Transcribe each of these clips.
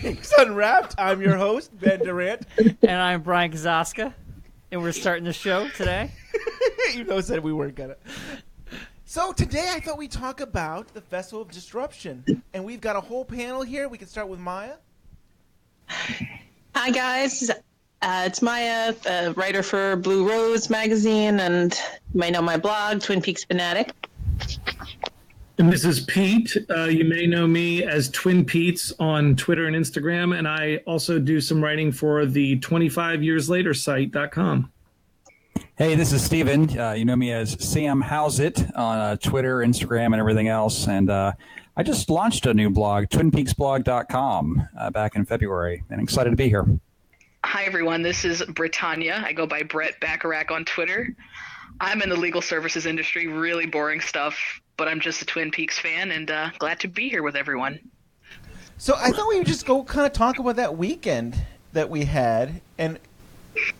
It's Unwrapped. I'm your host, Ben Durant. And I'm Brian Kazaska, and we're starting the show today. You know, said we weren't gonna. So today I thought we'd talk about the Festival of Disruption. And we've got a whole panel here. We can start with Maya. Hi, guys. It's Maya, a writer for Blue Rose magazine, and you might know my blog, Twin Peaks Fanatic. And this is Pete. You may know me as Twin Pete's on Twitter and Instagram, and I also do some writing for the 25yearslater.com. Hey, this is Steven. You know me as Sam Howsit on Twitter, Instagram, and everything else. And I just launched a new blog, twinpeaksblog.com, back in February, and excited to be here. Hi, everyone. This is Britannia. I go by Brett Bacharach on Twitter. I'm in the legal services industry, really boring stuff, but I'm just a Twin Peaks fan and glad to be here with everyone. So I thought we would just go kind of talk about that weekend that we had. And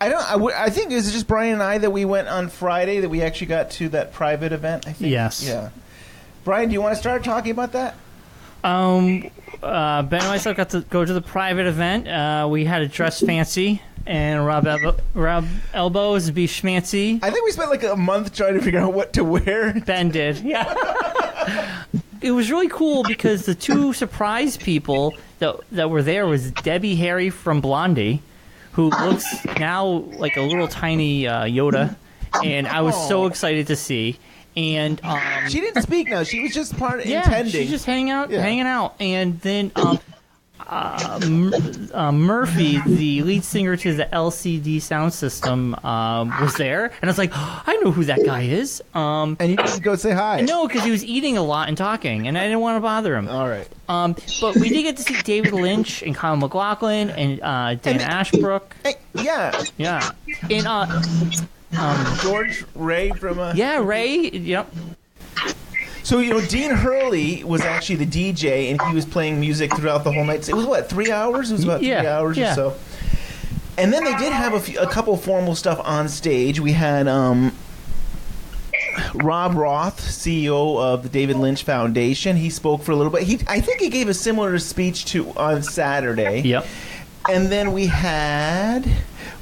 I think it was just Brian and I that we went on Friday that we actually got to that private event, I think. Yes. Yeah. Brian, do you want to start talking about that? Ben and myself got to go to the private event. We had to dress fancy and rub elbows and be schmancy. I think we spent like a month trying to figure out what to wear. Ben did, yeah. It was really cool because the two surprise people that were there was Debbie Harry from Blondie, who looks now like a little tiny Yoda, and I was so excited to see. And she didn't speak now. She was just intending. She's just hanging out. And then Murphy, the lead singer to the LCD Sound System, was there, and I was like, oh, I know who that guy is. And you didn't go say hi. No, because he was eating a lot and talking, and I didn't want to bother him. All right. But we did get to see David Lynch and Kyle MacLachlan and Dan Ashbrook. Yeah. Yeah. And George Ray from Ray. Yep. So, Dean Hurley was actually the DJ, and he was playing music throughout the whole night. It was, 3 hours? It was about 3 hours or so. And then they did have a couple formal stuff on stage. We had Rob Roth, CEO of the David Lynch Foundation. He spoke for a little bit. I think he gave a similar speech on Saturday. Yep. And then we had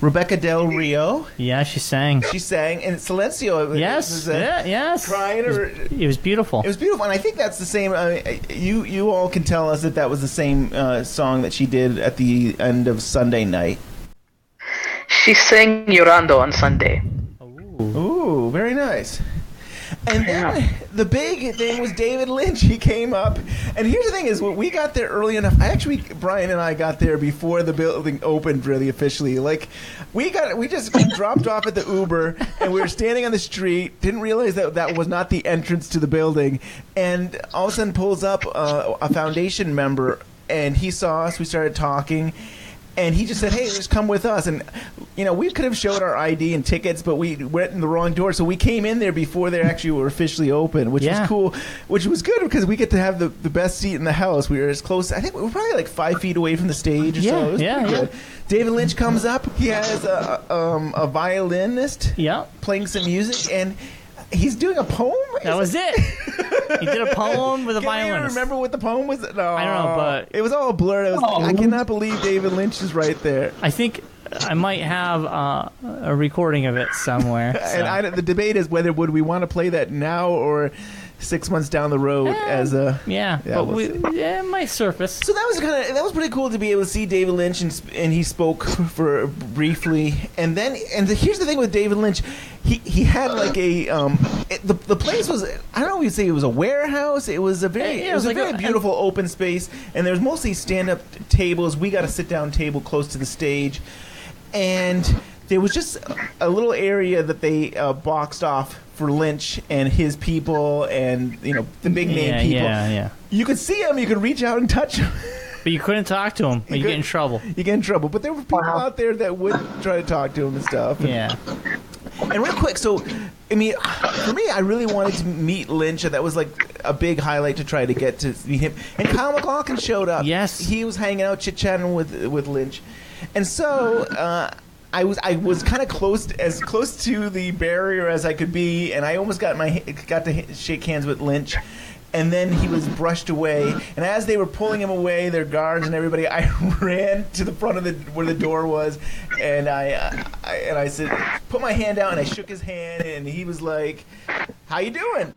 Rebecca Del Rio. Yeah, she sang. And Silencio. Yes. Yes. Crying. It was beautiful. It was beautiful, and I think that's the same. You all can tell us that was the same song that she did at the end of Sunday night. She sang Llorando on Sunday. Ooh, very nice. And then the big thing was David Lynch. He came up, and here's the thing: is we got there early enough. Brian and I got there before the building opened, really officially. Like, we just dropped off at the Uber, and we were standing on the street. Didn't realize that was not the entrance to the building, and all of a sudden pulls up a foundation member, and he saw us. We started talking. And he just said, hey, just come with us. And, we could have showed our ID and tickets, but we went in the wrong door. So we came in there before they actually were officially open, which was cool, which was good because we get to have the best seat in the house. We were as close. I think we were probably like 5 feet away from the stage or so. It was pretty good. David Lynch comes up. He has a violinist playing some music, and he's doing a poem? That was it. He did a poem with a violinist. Can you remember what the poem was? No, I don't know, but it was all blurred. I cannot believe David Lynch is right there. I think I might have a recording of it somewhere. So. And the debate is whether would we want to play that now or 6 months down the road as a it might surface. So that was pretty cool to be able to see David Lynch and he spoke for briefly, and here's the thing with David Lynch, he had like the place was, I don't know if you'd say it was a warehouse. It was a very beautiful open space, and there was mostly stand up tables. We got a sit down table close to the stage, and there was just a little area that they boxed off for Lynch and his people and, the big name people. Yeah. You could see him. You could reach out and touch him. But you couldn't talk to him. You get in trouble. You get in trouble. But there were people out there that would try to talk to him and stuff. And real quick, so, for me, I really wanted to meet Lynch. That was like a big highlight to try to get to meet him. And Kyle MacLachlan showed up. Yes. He was hanging out, chit-chatting with Lynch. And so I was kind of close to the barrier as I could be, and I almost got to shake hands with Lynch. and then he was brushed away. And as they were pulling him away, their guards and everybody, I ran to the front of where the door was, and I said, put my hand out, and I shook his hand, and he was like, "How you doing?"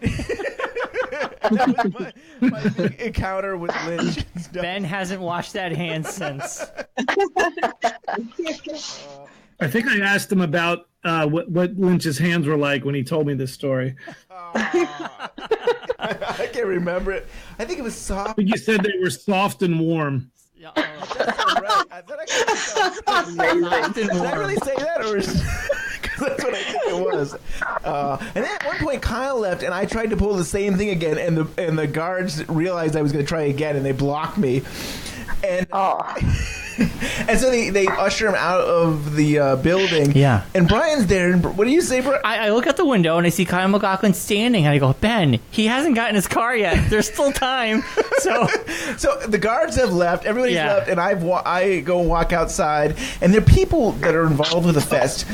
That was my big encounter with Lynch. Ben hasn't washed that hand since. I think I asked him about what Lynch's hands were like when he told me this story. I can't remember it. I think it was soft. But you said they were soft and warm. Yeah, Right. I thought did I really say that, or because that's what I think it was? And then at one point, Kyle left, and I tried to pull the same thing again, and the guards realized I was going to try again, and they blocked me. And and so they usher him out of the building. Yeah. And Brian's there. And what do you say, Brian? I look out the window and I see Kyle McLaughlin standing, and I go, Ben, he hasn't gotten his car yet. There's still time. So the guards have left. Everybody's left, and I go walk outside, and there are people that are involved with the fest,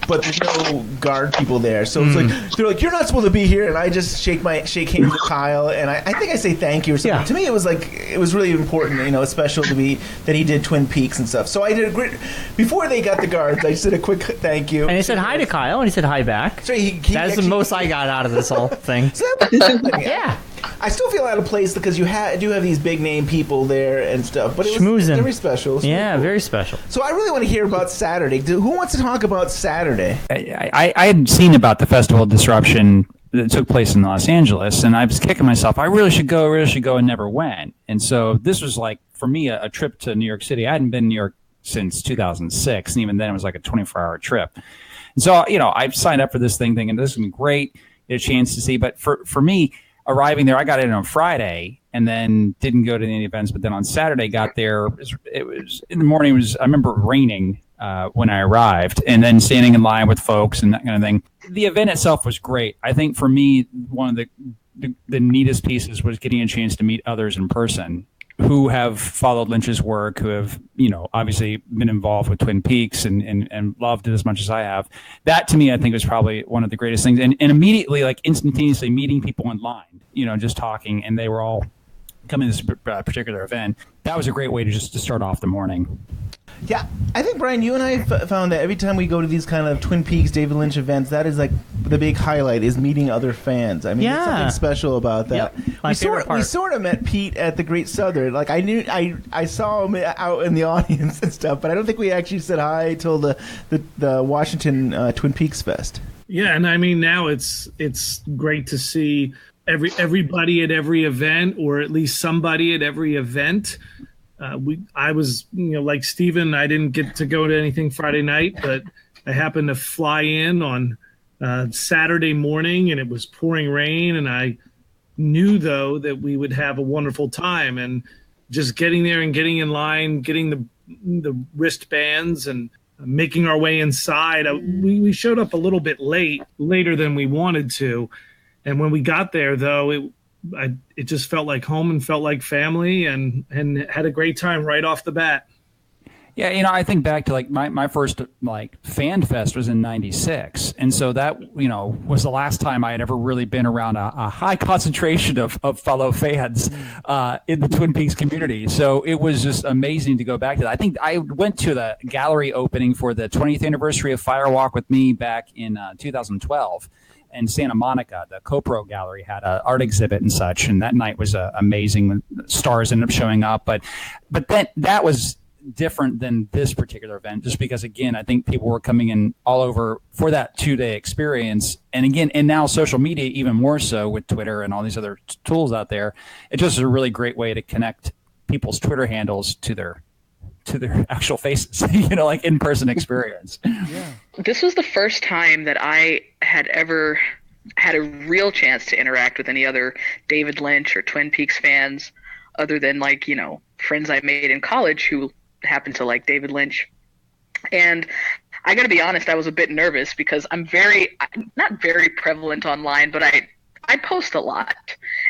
but there's no guard people there. So it's like they're like, "You're not supposed to be here," and I just shake hands with Kyle, and I think I say thank you or something. Yeah. To me, it was really important, it's special to me that he did Twin Peaks and stuff. So I did a great. Before they got the guards, I just did a quick thank you. and he said hi to Kyle, and he said hi back. So he That's the actually- most I got out of this whole thing. So that was something. Yeah. I still feel out of place because you do have these big name people there and stuff, but it was Schmoozin'. very special. It was Yeah, cool. very special. So I really want to hear about Saturday. Who wants to talk about Saturday? I had seen about the festival disruption that took place in Los Angeles, and I was kicking myself. I really should go, and never went. And so this was like, for me, a trip to New York City. I hadn't been in New York since 2006, and even then it was like a 24-hour trip. And so, I signed up for this thing thinking this would be great, get a chance to see. But for me, arriving there, I got in on Friday and then didn't go to any events. But then on Saturday, got there. It was in the morning. I remember raining when I arrived, and then standing in line with folks and that kind of thing. The event itself was great. I think for me, one of the neatest pieces was getting a chance to meet others in person who have followed Lynch's work, who have, obviously been involved with Twin Peaks and loved it as much as I have. That to me, I think was probably one of the greatest things. And immediately, like instantaneously meeting people in line, just talking, and they were all coming to this particular event. That was a great way to start off the morning. Yeah, I think, Brian, you and I found that every time we go to these kind of Twin Peaks, David Lynch events, that is like the big highlight is meeting other fans. I mean, there's something special about that. Yep. My favorite part. We sort of met Pete at the Great Southern. Like I saw him out in the audience and stuff, but I don't think we actually said hi till the Washington Twin Peaks Fest. Yeah, and I mean now it's great to see everybody at every event, or at least somebody at every event. I was, like Steven, I didn't get to go to anything Friday night, but I happened to fly in on Saturday morning, and it was pouring rain, and I knew though that we would have a wonderful time, and just getting there and getting in line, getting the wristbands and making our way inside. We showed up a little bit later than we wanted to, and when we got there though, it just felt like home and felt like family, and had a great time right off the bat. Yeah, I think back to like my first like fan fest was in '96, and so that was the last time I had ever really been around a high concentration of fellow fans in the Twin Peaks community. So it was just amazing to go back to that. I think I went to the gallery opening for the 20th anniversary of Firewalk with Me back in 2012. And Santa Monica, the Copro Gallery had an art exhibit and such, and that night was amazing when stars ended up showing up. But then that was different than this particular event, just because, again, I think people were coming in all over for that 2-day experience. And again, and now social media even more so with Twitter and all these other tools out there. It just is a really great way to connect people's Twitter handles to their actual faces, like in-person experience. Yeah. This was the first time that I had ever had a real chance to interact with any other David Lynch or Twin Peaks fans, other than friends I made in college who happened to like David Lynch. And I got to be honest, I was a bit nervous because I'm not very prevalent online, but I post a lot.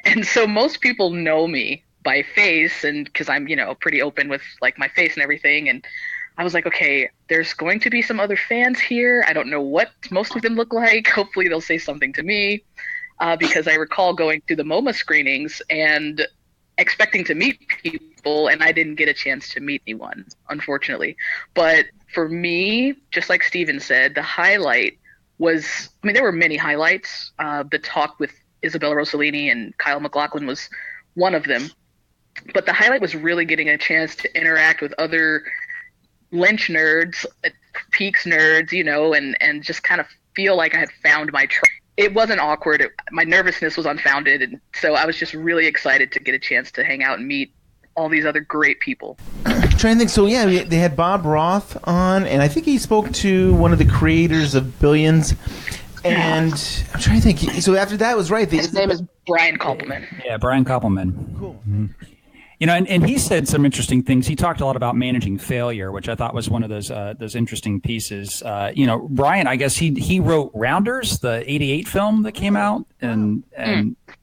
And so most people know me by face, and because I'm pretty open with like my face and everything. And I was like, okay, there's going to be some other fans here. I don't know what most of them look like. Hopefully they'll say something to me. because I recall going to the MoMA screenings and expecting to meet people, and I didn't get a chance to meet anyone, unfortunately. But for me, just like Steven said, the highlight was, I mean, there were many highlights. The talk with Isabella Rossellini and Kyle MacLachlan was one of them. But the highlight was really getting a chance to interact with other Lynch nerds, Peaks nerds, you know, and just kind of feel like I had found my tribe. It wasn't awkward. My nervousness was unfounded, and so I was just really excited to get a chance to hang out and meet all these other great people. I'm trying to think. So yeah, they had Bob Roth on, and I think he spoke to one of the creators of Billions. And I'm trying to think. So after that was right. His name is Brian Koppelman. Yeah, Brian Koppelman. Cool. Mm-hmm. You know, and he said some interesting things. He talked a lot about managing failure, which I thought was one of those interesting pieces. You know, Brian, I guess he wrote Rounders, the '88 film that came out, and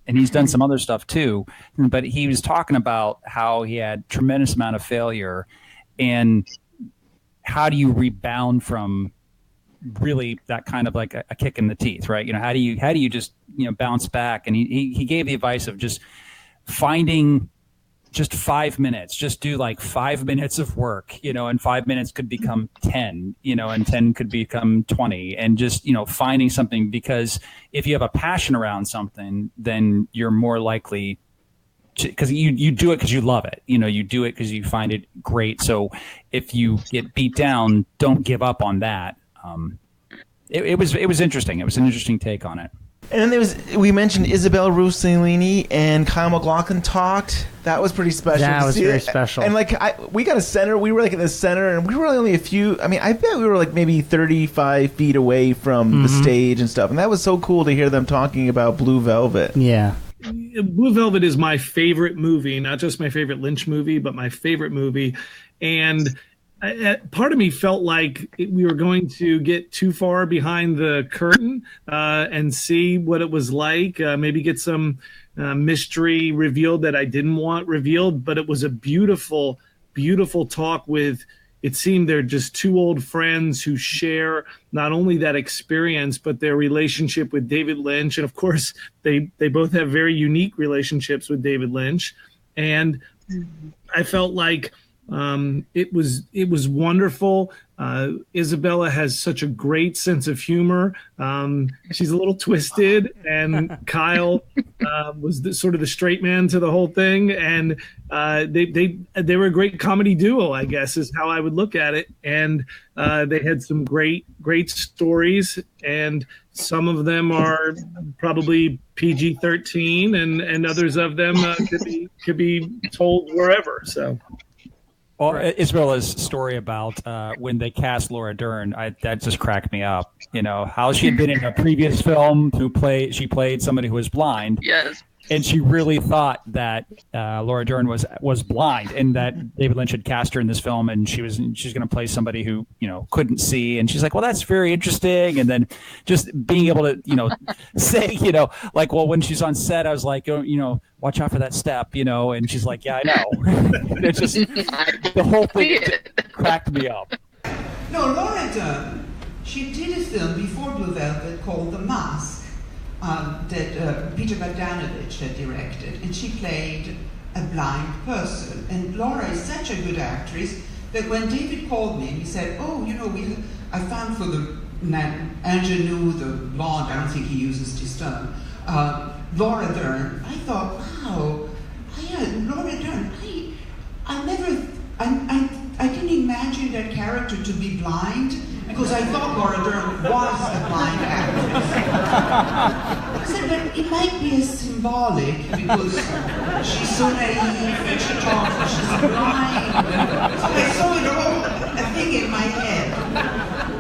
he's done some other stuff too. But he was talking about how he had tremendous amount of failure, and how do you rebound from really that kind of like a kick in the teeth, right? You know, how do you just, you know, bounce back? And he gave the advice of just finding just 5 minutes, just do like 5 minutes of work, you know, and 5 minutes could become 10, you know, and 10 could become 20, and just, you know, finding something, because if you have a passion around something, then you're more likely to, because you do it because you love it, you know, you do it because you find it great. So if you get beat down, don't give up on that. It was interesting. It was an interesting take on it. And then we mentioned Isabella Rossellini and Kyle MacLachlan talked. That was pretty special. That was very it. special. And like we got a center. We were like in the center, and we were only a few. I mean, I bet we were like maybe 35 feet away from the stage and stuff. And that was so cool to hear them talking about Blue Velvet. Yeah. Blue Velvet is my favorite movie, not just my favorite Lynch movie, but my favorite movie. And part of me felt like we were going to get too far behind the curtain and see what it was like, maybe get some mystery revealed that I didn't want revealed. But it was a beautiful, beautiful talk with, it seemed they're just two old friends who share not only that experience, but their relationship with David Lynch. And of course, they both have very unique relationships with David Lynch. And I felt like it was wonderful. Isabella has such a great sense of humor. She's a little twisted, and Kyle was sort of the straight man to the whole thing. And they were a great comedy duo, I guess, is how I would look at it. And they had some great stories, and some of them are probably PG-13, and others of them could be told wherever. So. Well, Isabella's story about when they cast Laura Dern, that just cracked me up. You know, how she had been in a previous film she played somebody who was blind. Yes. And she really thought that Laura Dern was blind, and that David Lynch had cast her in this film, and she's going to play somebody who, you know, couldn't see. And she's like, well, that's very interesting. And then just being able to, you know, say, you know, like, well, when she's on set, I was like, oh, you know, watch out for that step, you know. And she's like, yeah, I know. It's just the whole thing cracked me up. No, Laura Dern, she did a film before Blue Velvet called The Mask. That Peter Bogdanovich had directed, and she played a blind person. And Laura is such a good actress that when David called me, he said, "Oh, you know, I found for the ingenue, the blonde. I don't think he uses this term. Laura Dern." I thought, wow, yeah, Laura Dern. I didn't imagine that character to be blind, because I thought Laura Dern was a blind actress. I said, but it might be a symbolic, because she's so naive and she talks and she's blind. So I saw it all, a thing in my head.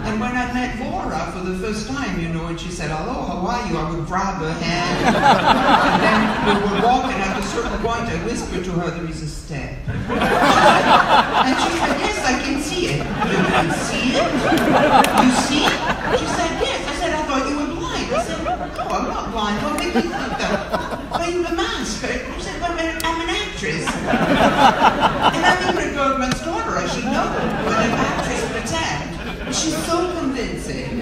And when I met Laura for the first time, you know, and she said, "Hello, how are you?" I would grab her hand. And then we were walking. At a certain point, I whispered to her, "There is a step." And she said, "Yes, I can see it." "You can see it? You see it?" She said, "Yes." I said, "I thought you were blind." I said, "No, I'm not blind. What makes you think that?" "Playing The Mask." She said, "Well, I'm an actress." And I'm Ingrid Bergman's daughter. I should know when an actress pretends. She's so convincing.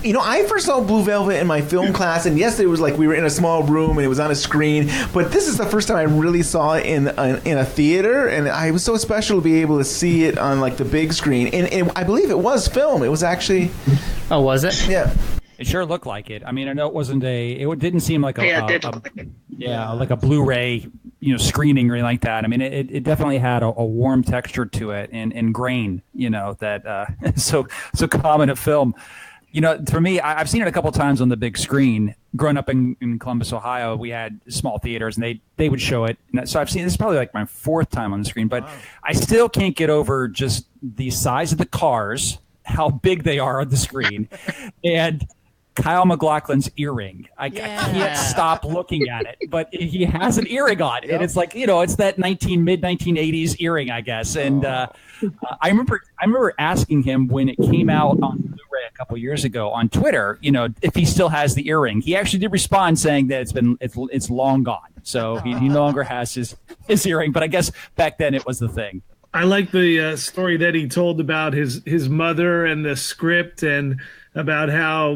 I first saw Blue Velvet in my film class, and yes, it was like we were in a small room and it was on a screen. But this is the first time I really saw it in a theater, and it was so special to be able to see it on like the big screen. And I believe it was film. It was actually. Oh, was it? Yeah. It sure looked like it. I mean, I know it wasn't it didn't seem like like a Blu-ray, screening or anything like that. I mean, it definitely had a warm texture to it and grain, that so common at film. For me, I've seen it a couple of times on the big screen. Growing up in Columbus, Ohio, we had small theaters, and they would show it. And so I've seen this is probably like my fourth time on the screen, but I still can't get over just the size of the cars, how big they are on the screen, and Kyle MacLachlan's earring. I can't stop looking at it, but he has an earring on, and it's like it's that mid-1980s earring, I guess. And I remember asking him when it came out on Blu-ray a couple years ago on Twitter, if he still has the earring. He actually did respond saying that it's long gone, so he no longer has his earring. But I guess back then it was the thing. I like the story that he told about his mother and the script, and about how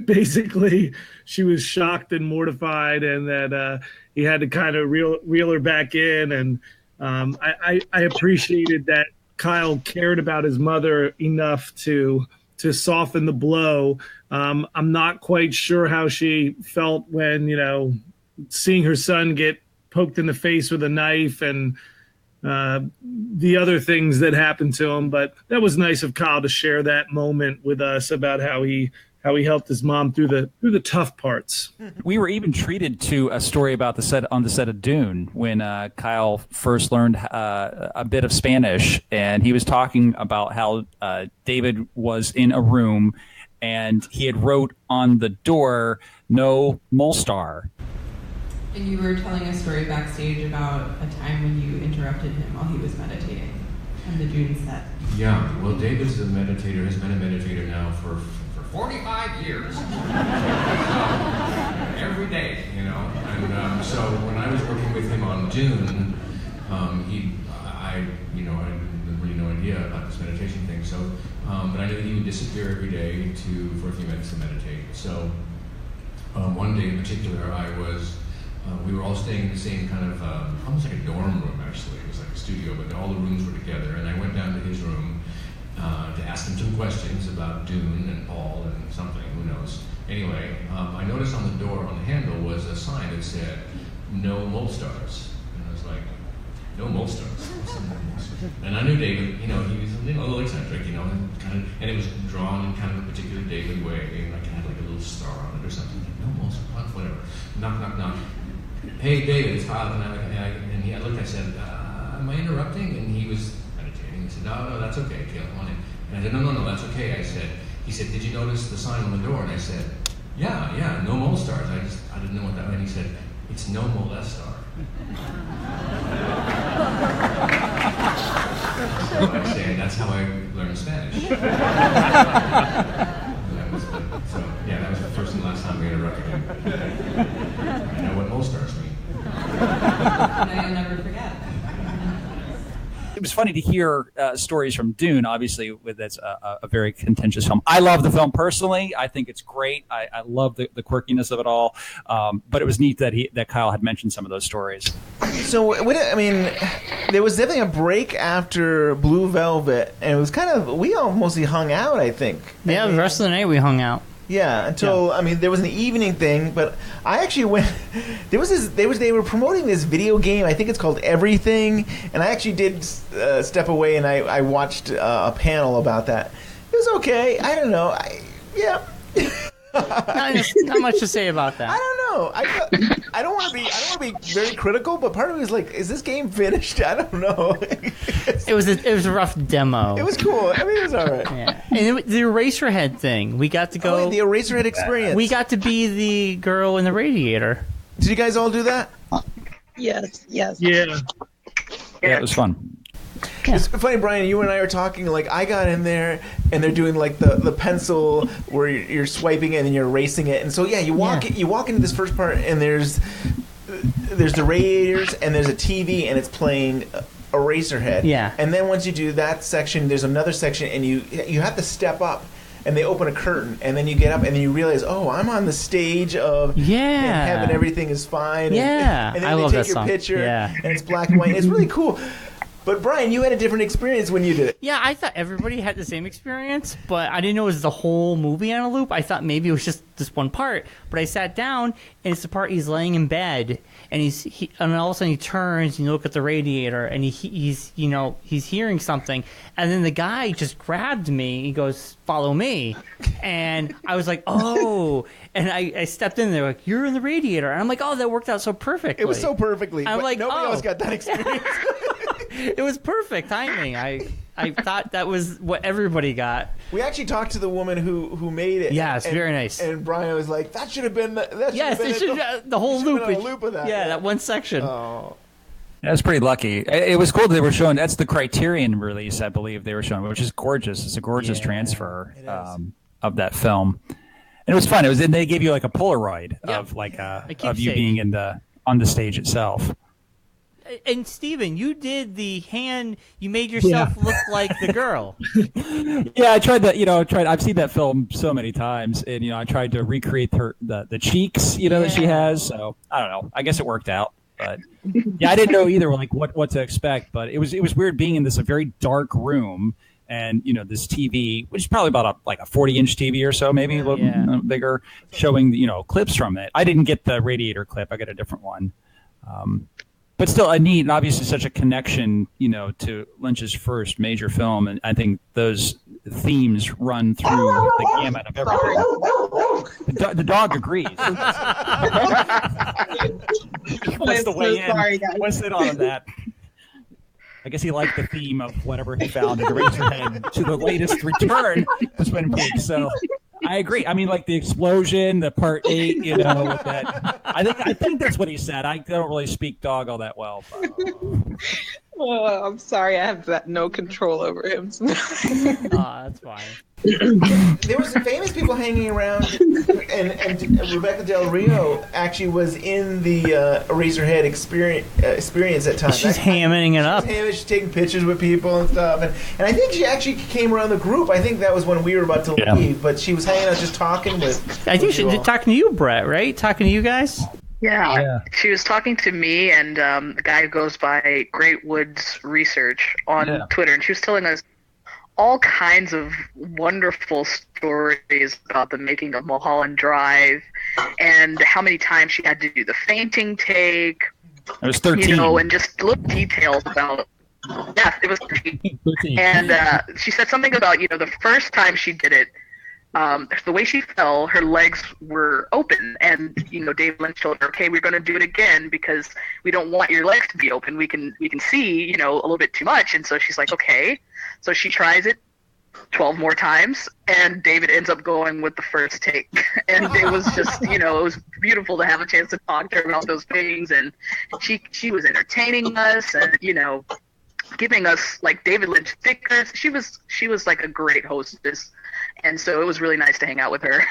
basically she was shocked and mortified, and that he had to kind of reel her back in. And I appreciated that Kyle cared about his mother enough to soften the blow. I'm not quite sure how she felt when, seeing her son get poked in the face with a knife and the other things that happened to him, but that was nice of Kyle to share that moment with us about how he helped his mom through the tough parts. We were even treated to a story about on the set of Dune when Kyle first learned a bit of Spanish, and he was talking about how David was in a room and he had wrote on the door, "No Molstar." And you were telling a story backstage about a time when you interrupted him while he was meditating on the Dune set. Yeah, well, David's a meditator, has been a meditator now for 45 years. Every day, And so when I was working with him on Dune, I didn't really no idea about this meditation thing. So, but I knew he would disappear every day for a few minutes to meditate. So, one day in particular, we were all staying in the same kind of, almost like a dorm room, actually. It was like a studio, but all the rooms were together. And I went down to his room to ask him some questions about Dune and Paul and something, who knows. Anyway, I noticed on the door, on the handle, was a sign that said, "No Molstars." And I was like, "No Molstars?" And I knew David, he was a little eccentric, and it was drawn in kind of a particular David way, and like it had like a little star on it or something. Like, "No Molstars," whatever. Knock, knock, knock. "Hey, David, it's Kyle." And I looked, I said, "Am I interrupting?" And he was meditating. He said, No, that's okay, Caleb, come on in. And I said, No, that's okay. He said, "Did you notice the sign on the door?" And I said, Yeah, no Molstars. I didn't know what that meant. He said, "It's no molestar." So I said, that's how I learned Spanish. That was the first and last time we interrupted him. I know what Molstars mean. Now you'll never forget. It was funny to hear stories from Dune. Obviously, that's a very contentious film. I love the film personally. I think it's great. I love the quirkiness of it all. But it was neat that Kyle had mentioned some of those stories. So, there was definitely a break after Blue Velvet, and it was we all mostly hung out, I think. Yeah, the rest of the night we hung out. Yeah, until there was an evening thing, but I actually went. They were promoting this video game. I think it's called Everything, and I actually did step away and I watched a panel about that. It was okay. I don't know. Not much to say about that. I don't know. I don't want to be very critical, but part of me is like, is this game finished? I don't know. It was a rough demo. It was cool. It was all right. Yeah. And the Eraserhead thing, we got to go. The Eraserhead experience. We got to be the girl in the radiator. Did you guys all do that? Yes. Yeah. Yeah, it was fun. Yeah. It's funny, Brian, you and I are talking, like, I got in there, and they're doing, like, the pencil where you're swiping it and you're erasing it. And so, you walk into this first part, and there's the radiators, and there's a TV, and it's playing Eraserhead. Yeah. And then once you do that section, there's another section, and you have to step up. and they open a curtain, and then you get up, and then you realize, oh, I'm on the stage of in heaven, everything is fine. Yeah, and then I they love take that your song. picture, Yeah. and it's black and white. It's really cool. But Brian, you had a different experience when you did it. Yeah, I thought everybody had the same experience, but I didn't know it was the whole movie on a loop. I thought maybe it was just this one part. But I sat down, and it's the part he's laying in bed, and and all of a sudden he turns, and you look at the radiator, and he's hearing something, and then the guy just grabbed me. He goes, "Follow me," and I was like, "Oh!" And I stepped in there like, "You're in the radiator," and I'm like, "Oh, that worked out so perfectly." It was so perfectly. I'm but like, nobody oh. else got that experience. It was perfect timing. I thought that was what everybody got. We actually talked to the woman who made it. Yeah, it's very nice. And Brian was like, "That should have been the whole loop. A loop of that. Yeah, that one section. Oh. That's pretty lucky. It was cool that they were showing. That's the Criterion release, I believe they were showing, which is gorgeous. It's a gorgeous transfer of that film, and it was fun. And they gave you like a Polaroid of of you being on the stage itself. And Steven, you did the hand. You made yourself look like the girl. Yeah, I tried that. I've seen that film so many times, and I tried to recreate the cheeks, that she has. So I don't know. I guess it worked out. But yeah, I didn't know either, like what to expect. But it was weird being in this very dark room, and this TV, which is probably about a 40-inch TV or so, maybe a little bigger, showing clips from it. I didn't get the radiator clip. I got a different one. But still a neat, and obviously such a connection, to Lynch's first major film, and I think those themes run through the gamut of everything. The dog agrees. What's the way in? Sorry, guys. What's it on that? I guess he liked the theme of whatever he found in Eraserhead to the latest return to Twin Peaks. So I agree. I mean, like the explosion, the part 8, with that. I think that's what he said. I don't really speak dog all that well. But, Oh, I'm sorry. I have no control over him. That's fine. There were some famous people hanging around, and Rebecca Del Rio actually was in the Eraserhead experience at times. She's hamming it up. She's taking pictures with people and stuff, and I think she actually came around the group. I think that was when we were about to leave, but she was hanging out just talking with. I think she was talking to you, Brett, right? Talking to you guys. Yeah. She was talking to me and a guy who goes by Great Woods Research on Twitter, and she was telling us all kinds of wonderful stories about the making of Mulholland Drive and how many times she had to do the fainting take. It was 13. And just little details about. Yes, it was 13. And she said something about, the first time she did it, the way she fell, her legs were open, and David Lynch told her, "Okay, we're going to do it again because we don't want your legs to be open. We can see, a little bit too much." And so she's like, "Okay." So she tries it 12 more times, and David ends up going with the first take. And it was just, it was beautiful to have a chance to talk to her about those things. And she was entertaining us, and giving us like David Lynch stickers. She was like a great hostess. And so it was really nice to hang out with her.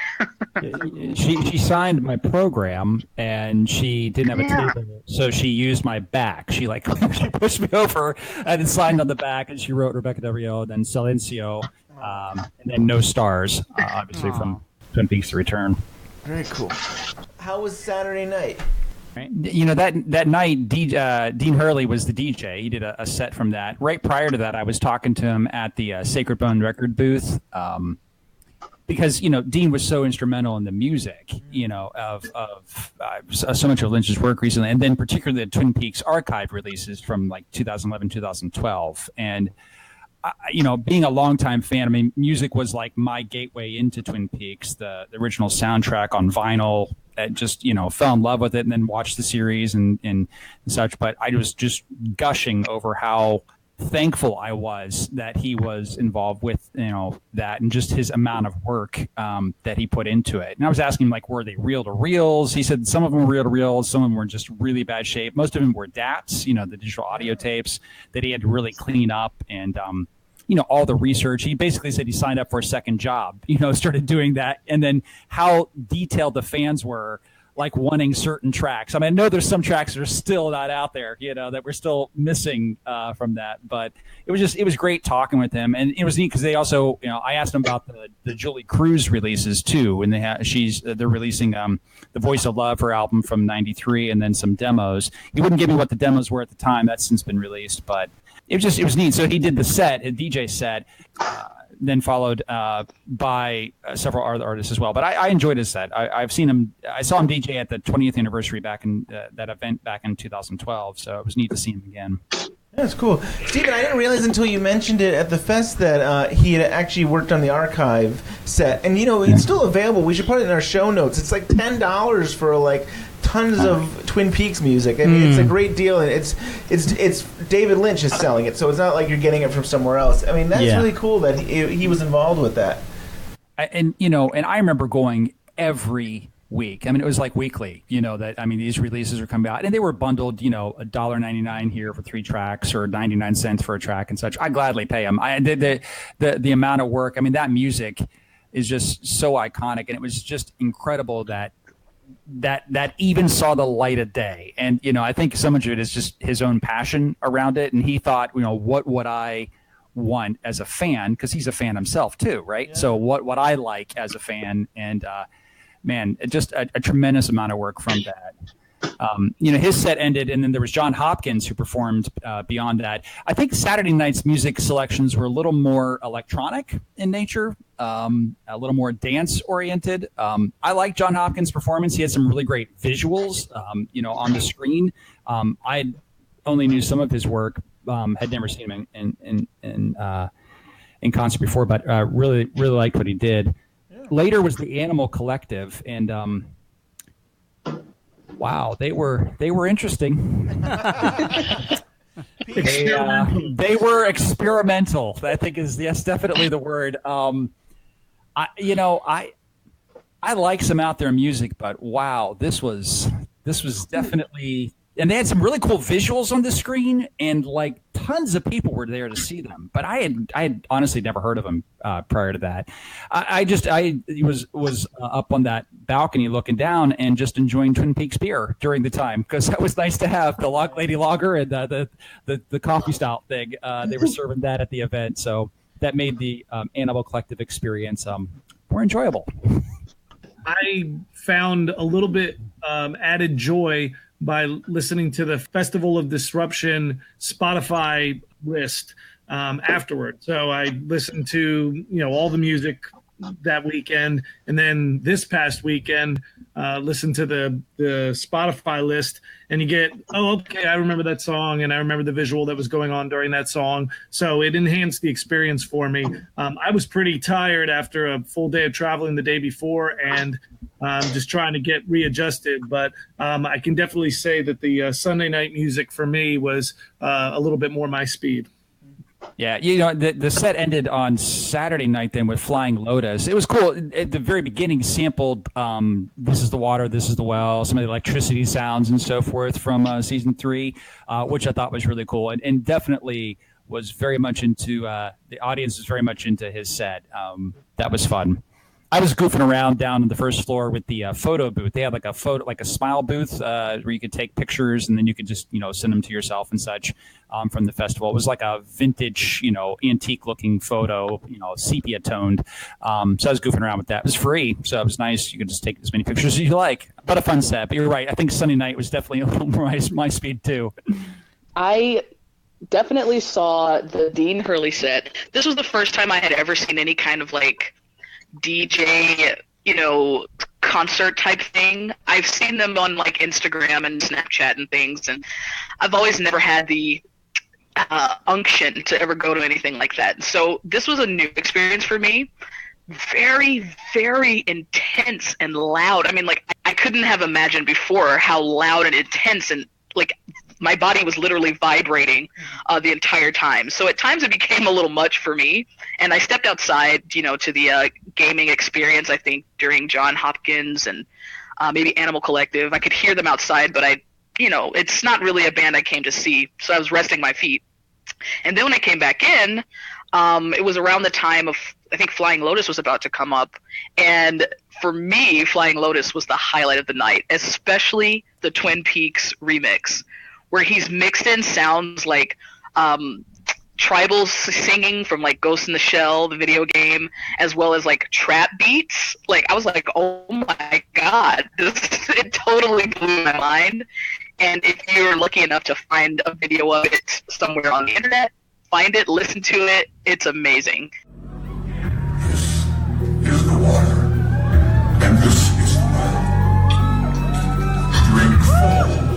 She signed my program, and she didn't have a table, so she used my back. She she pushed me over and then signed on the back, and she wrote Rebecca Del Rio, then Silencio, and then No Stars, obviously from Twin Peaks: The Return. Very cool. How was Saturday night? Right. That night, Dean Hurley was the DJ. He did a set from that. Right prior to that, I was talking to him at the Sacred Bone record booth. Because Dean was so instrumental in the music, of so much of Lynch's work recently, and then particularly the Twin Peaks archive releases from like 2011, 2012, and being a longtime fan, I mean, music was like my gateway into Twin Peaks. The original soundtrack on vinyl, just fell in love with it, and then watched the series and such. But I was just gushing over how thankful I was that he was involved with that, and just his amount of work that he put into it. And I was asking him, like, were they reel to reels? He said some of them were reel to reels, some of them were just really bad shape. Most of them were DATs, the digital audio tapes that he had to really clean up, and all the research. He basically said he signed up for a second job, started doing that, and then how detailed the fans were. like wanting certain tracks. I mean, I know there's some tracks that are still not out there, you know, that we're still missing from that. But it was great talking with him, and it was neat because they also, you know, I asked him about the Julie Cruz releases too, and they're releasing the Voice of Love, her album from '93, and then some demos. He wouldn't give me what the demos were at the time. That's since been released, but it was neat. So he did the set, a DJ set. Then followed by several other artists as well. But I enjoyed his set. I've seen him. I saw him DJ at the 20th anniversary back in that event back in 2012. So it was neat to see him again. That's cool. Stephen, I didn't realize until you mentioned it at the fest that he had actually worked on the archive set. And, you know, it's still available. We should put it in our show notes. It's like $10 for, like, tons of Twin Peaks music. I mean, it's a great deal, and it's David Lynch is selling it, so it's not like you're getting it from somewhere else. I mean, that's really cool that he was involved with that. And I remember going every week. I mean, it was like weekly. You know that. I mean, these releases were coming out, and they were bundled. You know, $1.99 here for 3 tracks, or 99 cents for a track, and such. I gladly pay them. The amount of work. I mean, that music is just so iconic, and it was just incredible that even saw the light of day. And, you know, I think so much of it is just his own passion around it. And he thought, you know, what would I want as a fan? Because he's a fan himself too, right? Yeah. So what I like as a fan, and man, just a tremendous amount of work from that. You know, his set ended, and then there was John Hopkins who performed beyond that. I think Saturday night's music selections were a little more electronic in nature, a little more dance-oriented. I like John Hopkins' performance. He had some really great visuals, you know, on the screen. I only knew some of his work, had never seen him in concert before, but really liked what he did. Yeah. Later was the Animal Collective, and wow, they were interesting. They were experimental. I think is definitely the word. I like some out there music, but wow, this was definitely. And they had some really cool visuals on the screen, and like tons of people were there to see them. But I had honestly never heard of them prior to that. I was up on that balcony looking down and just enjoying Twin Peaks beer during the time, because that was nice to have the Lady Lager and the coffee stout thing. They were serving that at the event, so that made the Animal Collective experience more enjoyable. I found a little bit added joy by listening to the Festival of Disruption Spotify list afterward. So I listened to, you know, all the music that weekend, and then this past weekend listened to the Spotify list, and you get, oh, okay, I remember that song, and I remember the visual that was going on during that song. So it enhanced the experience for me. I was pretty tired after a full day of traveling the day before, and just trying to get readjusted. But I can definitely say that the Sunday night music for me was a little bit more my speed. Yeah, you know, the set ended on Saturday night then with Flying Lotus. It was cool. At the very beginning, sampled This Is the Water, This Is the Well, some of the electricity sounds and so forth from season 3, which I thought was really cool, and definitely was very much into the audience was very much into his set. That was fun. I was goofing around down on the first floor with the photo booth. They had like a smile booth where you could take pictures, and then you could just, you know, send them to yourself and such from the festival. It was like a vintage, you know, antique looking photo, you know, sepia toned. So I was goofing around with that. It was free, so it was nice. You could just take as many pictures as you like. But a fun set. But you're right. I think Sunday night was definitely a little more my speed too. I definitely saw the Dean Hurley set. This was the first time I had ever seen any kind of like DJ, you know, concert type thing. I've seen them on like Instagram and Snapchat and things, and I've always never had the unction to ever go to anything like that. So this was a new experience for me. Very, very intense and loud. I mean, like, I couldn't have imagined before how loud and intense, and like my body was literally vibrating the entire time. So at times it became a little much for me, and I stepped outside, you know, to the gaming experience, I think, during John Hopkins and maybe Animal Collective. I could hear them outside, but it's not really a band I came to see, so I was resting my feet. And then when I came back in, it was around the time of, I think Flying Lotus was about to come up, and for me, Flying Lotus was the highlight of the night, especially the Twin Peaks remix, where he's mixed in sounds like tribal singing from like Ghost in the Shell, the video game, as well as like trap beats. Like I was like, oh my god, it totally blew my mind. And if you're lucky enough to find a video of it somewhere on the internet, find it, listen to it. It's amazing. This is the water, and this is the well. Drink full.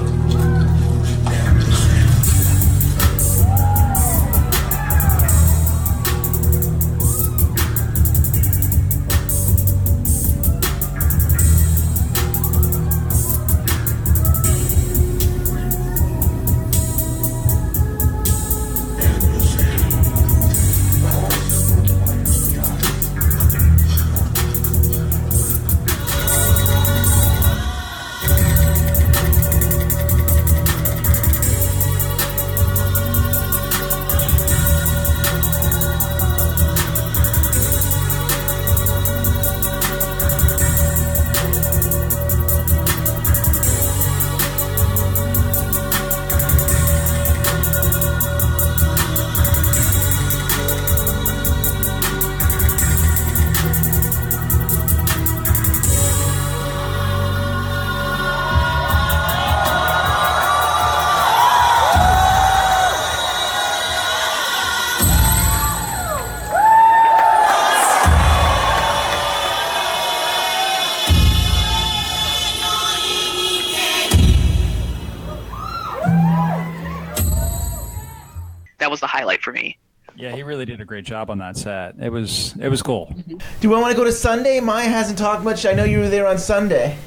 That was the highlight for me. Yeah, he really did a great job on that set. It was cool. Do we want to go to Sunday? Maya hasn't talked much. I know you were there on Sunday.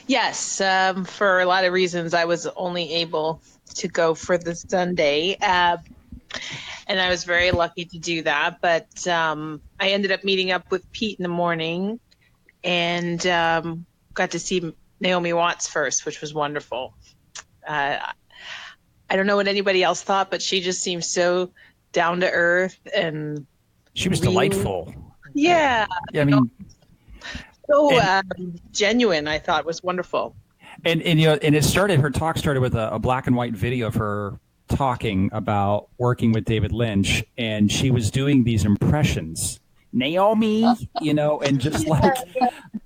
Yes, for a lot of reasons, I was only able to go for the Sunday, and I was very lucky to do that. But I ended up meeting up with Pete in the morning, and got to see Naomi Watts first, which was wonderful. I don't know what anybody else thought, but she just seemed so down to earth, and She was really- delightful. Yeah, Yeah, I mean, so genuine. I thought was wonderful. and her talk started with a black and white video of her talking about working with David Lynch, and she was doing these impressions. Naomi, and just like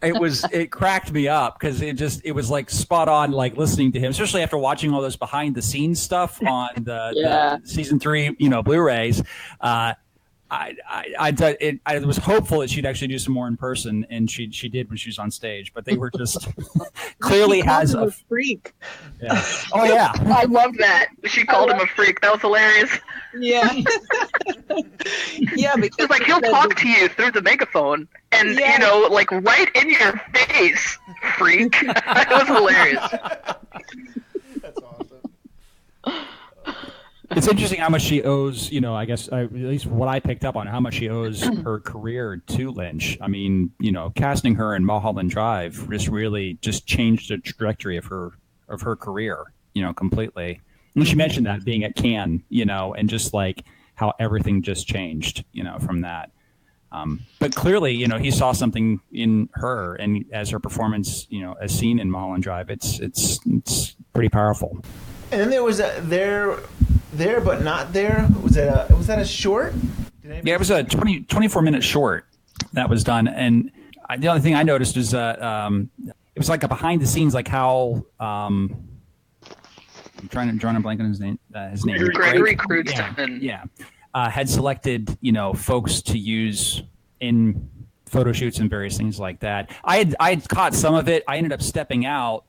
it cracked me up because it was like spot on, like listening to him, especially after watching all those behind the scenes stuff on the season 3, Blu-rays. I was hopeful that she'd actually do some more in person, and she did when she was on stage. But they were just clearly has a freak. Yeah. Oh yeah, I love that. She called him a freak. That was hilarious. Yeah. Yeah, because It's like he'll talk to you through the megaphone, and like right in your face, freak. It was hilarious. That's awesome. It's interesting how much she owes, I guess, at least what I picked up on, how much she owes her career to Lynch. I mean, casting her in Mulholland Drive just really just changed the trajectory of her career, completely. And she mentioned that being at Cannes, and just like how everything just changed, from that. But clearly, he saw something in her, and as her performance, as seen in Mulholland Drive, it's pretty powerful. And then there was there but not there. Was that a short? Yeah, it was a 24-minute short that was done, and the only thing I noticed is that it was like a behind the scenes, like how I'm drawing a blank on his name. Gregory Crewdson. Yeah. Had selected folks to use in photo shoots and various things like that. I had caught some of it. I ended up stepping out.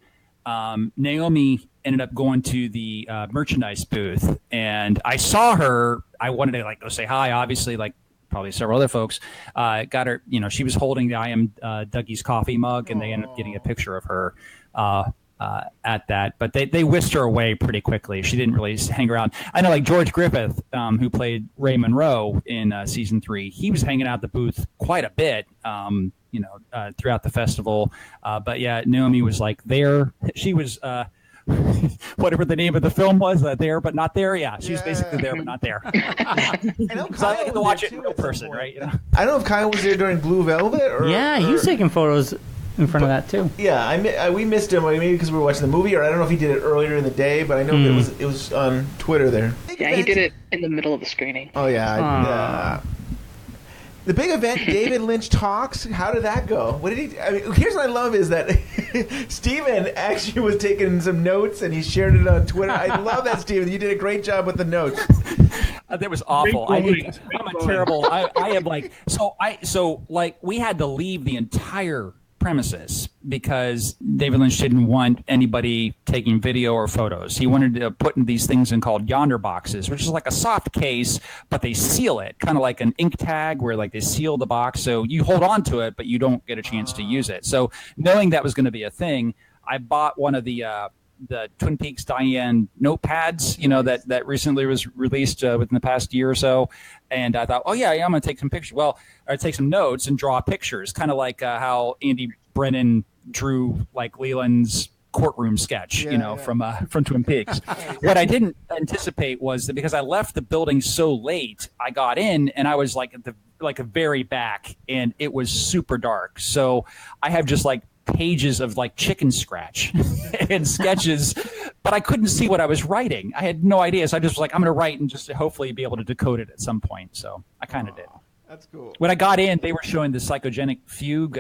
Naomi ended up going to the merchandise booth, and I saw her. I wanted to go say hi, obviously, like probably several other folks. Got her, she was holding the I Am Dougie's coffee mug, and they ended up getting a picture of her at that. But they whisked her away pretty quickly. She didn't really hang around. I know, like George Griffith, who played Ray Monroe in season 3, he was hanging out the booth quite a bit. Throughout the festival. But yeah, Naomi was there. She was whatever the name of the film was, there but not there. Yeah, she was Yeah. basically there but not there. I know So I Kyle get to was watch there it in too real at some person, point. right? You know? I don't know if Kyle was there during Blue Velvet or Yeah, he was taking photos in front of that too. Yeah, we missed him. Maybe because we were watching the movie, or I don't know if he did it earlier in the day, but I know it was on Twitter there. Yeah, he did it in the middle of the screening. Oh yeah. The big event, David Lynch Talks. How did that go? What did he? I mean, here's what I love is that Steven actually was taking some notes and he shared it on Twitter. I love that, Steven. You did a great job with the notes. That was awful. I'm a terrible. I am like so we had to leave the entire premises because David Lynch didn't want anybody taking video or photos. He wanted to put in these things called yonder boxes, which is like a soft case, but they seal it, kind of like an ink tag where like they seal the box. So you hold on to it, but you don't get a chance to use it. So knowing that was going to be a thing, I bought one of the Twin Peaks Diane notepads, that recently was released within the past year or so. And I thought, I'm going to take some pictures. Well, I take some notes and draw pictures, kind of like how Andy Brennan drew like Leland's courtroom sketch, from Twin Peaks. What I didn't anticipate was that because I left the building so late, I got in and I was like at the very back, and it was super dark. So I have just like pages of like chicken scratch and sketches, but I couldn't see what I was writing. I had no idea. So I just was like, I'm going to write and just hopefully be able to decode it at some point. So I kind of did. That's cool. When I got in, they were showing the Psychogenic Fugue,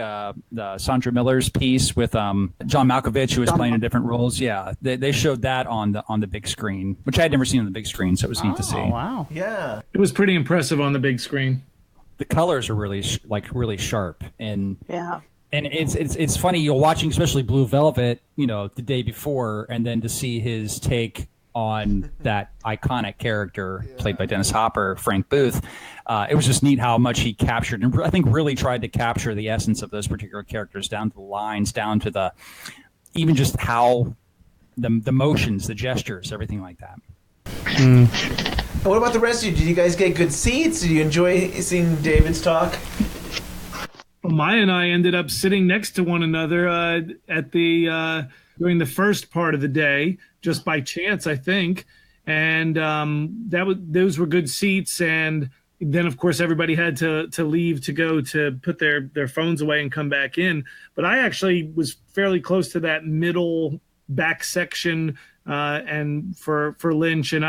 the Sandra Miller's piece with John Malkovich, who was playing in different roles. Yeah, they showed that on the big screen, which I had never seen on the big screen, so it was neat to see. Oh, wow. Yeah. It was pretty impressive on the big screen. The colors are really really sharp, and Yeah. And it's funny, you're watching, especially Blue Velvet, the day before, and then to see his take on that iconic character played by Dennis Hopper, Frank Booth. It was just neat how much he captured, and I think really tried to capture the essence of those particular characters, down to the lines, down to even just how the motions, the gestures, everything like that. What about the rest of you? Did you guys get good seats? Did you enjoy seeing David's talk? Well, Maya and I ended up sitting next to one another at the during the first part of the day, just by chance, I think. And those were good seats. And then, of course, everybody had to leave to go to put their phones away and come back in. But I actually was fairly close to that middle back section, and for Lynch. And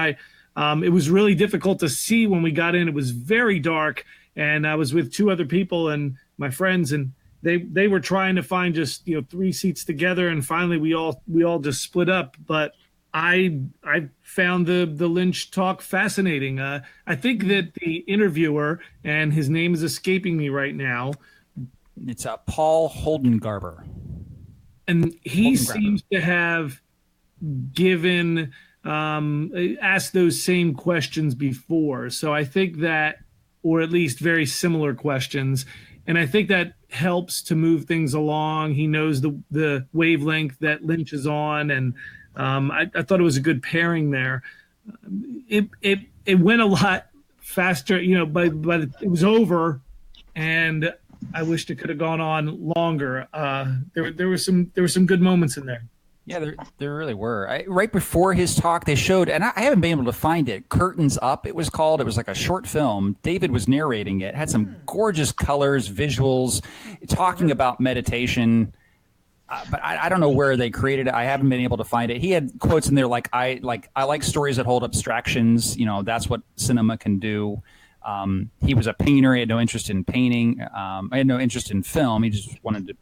it was really difficult to see when we got in. It was very dark, and I was with two other people and my friends, and they were trying to find just 3 seats together, and finally we all just split up. But I found the Lynch talk fascinating. I think that the interviewer, and his name is escaping me right now, it's Paul Holdengarber, and he seems to have given asked those same questions before. So I think that, or at least very similar questions. And I think that helps to move things along. He knows the wavelength that Lynch is on, and I thought it was a good pairing there. It went a lot faster, but it was over, and I wished it could have gone on longer. There were some good moments in there. Yeah, there really were. Right before his talk, they showed, and I haven't been able to find it, Curtains Up, it was called. It was like a short film. David was narrating it. It had some gorgeous colors, visuals, talking about meditation. But I don't know where they created it. I haven't been able to find it. He had quotes in there like I like stories that hold abstractions. That's what cinema can do. He was a painter. He had no interest in painting. I had no interest in film. He just wanted to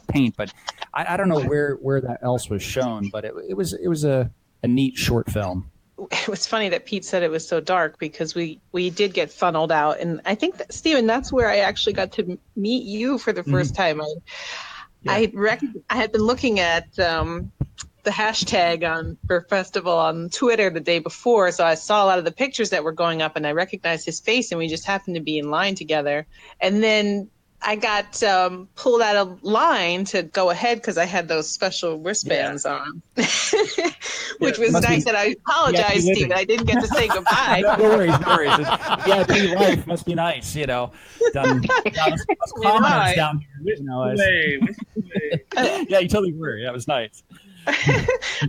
paint, but I don't know where that else was shown, but it was a neat short film. It was funny that Pete said it was so dark, because we did get funneled out, and I think that, Stephen, that's where I actually got to meet you for the first time. I had been looking at the hashtag for festival on Twitter the day before, so I saw a lot of the pictures that were going up, and I recognized his face, and we just happened to be in line together. And then I got pulled out of line to go ahead because I had those special wristbands on, which was nice. And I apologize, Steve. I didn't get to say goodbye. No worries. VIP life must be nice, Done comments down here, Yeah, you totally were. Yeah, it was nice.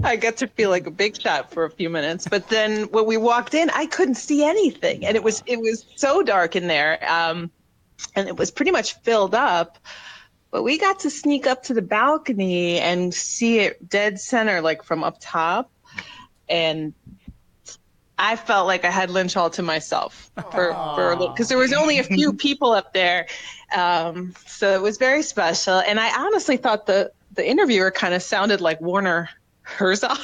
I got to feel like a big shot for a few minutes, but then when we walked in, I couldn't see anything, and it was so dark in there, and it was pretty much filled up. But we got to sneak up to the balcony and see it dead center, like from up top, and I felt like I had Lynch all to myself for a little, because there was only a few people up there, so it was very special. And I honestly thought the interviewer kind of sounded like Warner Herzog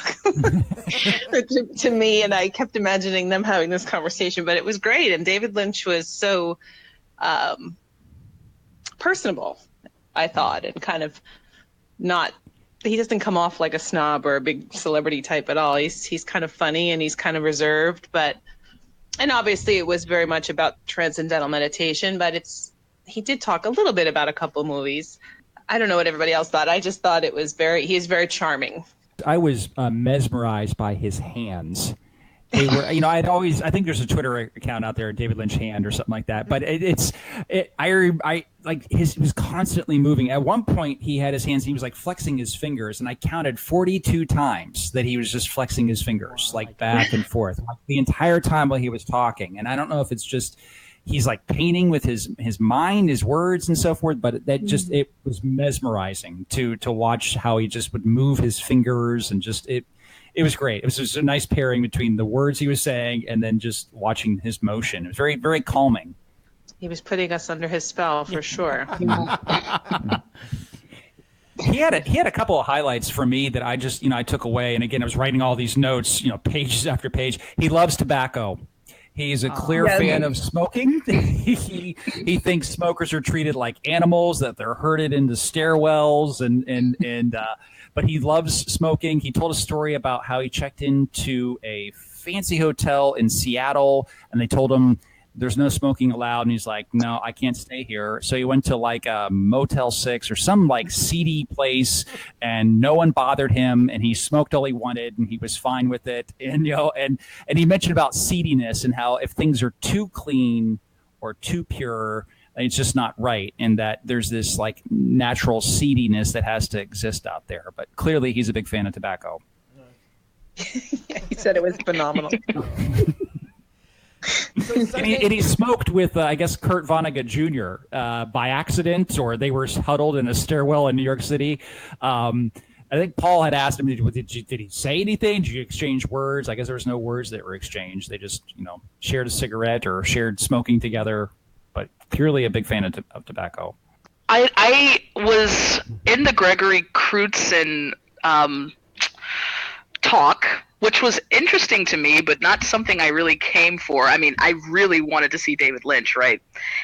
to me, and I kept imagining them having this conversation. But it was great, and David Lynch was so personable, I thought, and kind of not. He doesn't come off like a snob or a big celebrity type at all. He's kind of funny and he's kind of reserved, and obviously it was very much about transcendental meditation, but he did talk a little bit about a couple movies. I don't know what everybody else thought. I just thought he's very charming. I was mesmerized by his hands. They were, I think there's a Twitter account out there, David Lynch Hand or something like that. But he was constantly moving. At one point, he had his hands, he was like flexing his fingers, and I counted 42 times that he was just flexing his fingers, like back and forth, like the entire time while he was talking. And I don't know if it's just he's like painting with his mind, his words, and so forth. But that just it was mesmerizing to watch how he just would move his fingers and just it. It was great. It was just a nice pairing between the words he was saying and then just watching his motion. It was very, very calming. He was putting us under his spell for sure. He had a couple of highlights for me that I just, I took away. And again, I was writing all these notes, pages after page. He loves tobacco. He's a clear fan of smoking. He thinks smokers are treated like animals, that they're herded into stairwells but he loves smoking. He told a story about how he checked into a fancy hotel in Seattle and they told him there's no smoking allowed. And he's like, no, I can't stay here. So he went to like a Motel 6 or some like seedy place and no one bothered him. And he smoked all he wanted and he was fine with it. And, and he mentioned about seediness and how if things are too clean or too pure, it's just not right, and that there's this like natural seediness that has to exist out there. But clearly, he's a big fan of tobacco. Yeah, he said it was phenomenal. And he smoked with, I guess, Kurt Vonnegut Jr. By accident, or they were huddled in a stairwell in New York City. I think Paul had asked him, did he say anything? Did you exchange words? I guess there was no words that were exchanged. They just, shared a cigarette or shared smoking together. But clearly a big fan of tobacco. I was in the Gregory Crutzen talk, which was interesting to me, but not something I really came for. I mean, I really wanted to see David Lynch, right?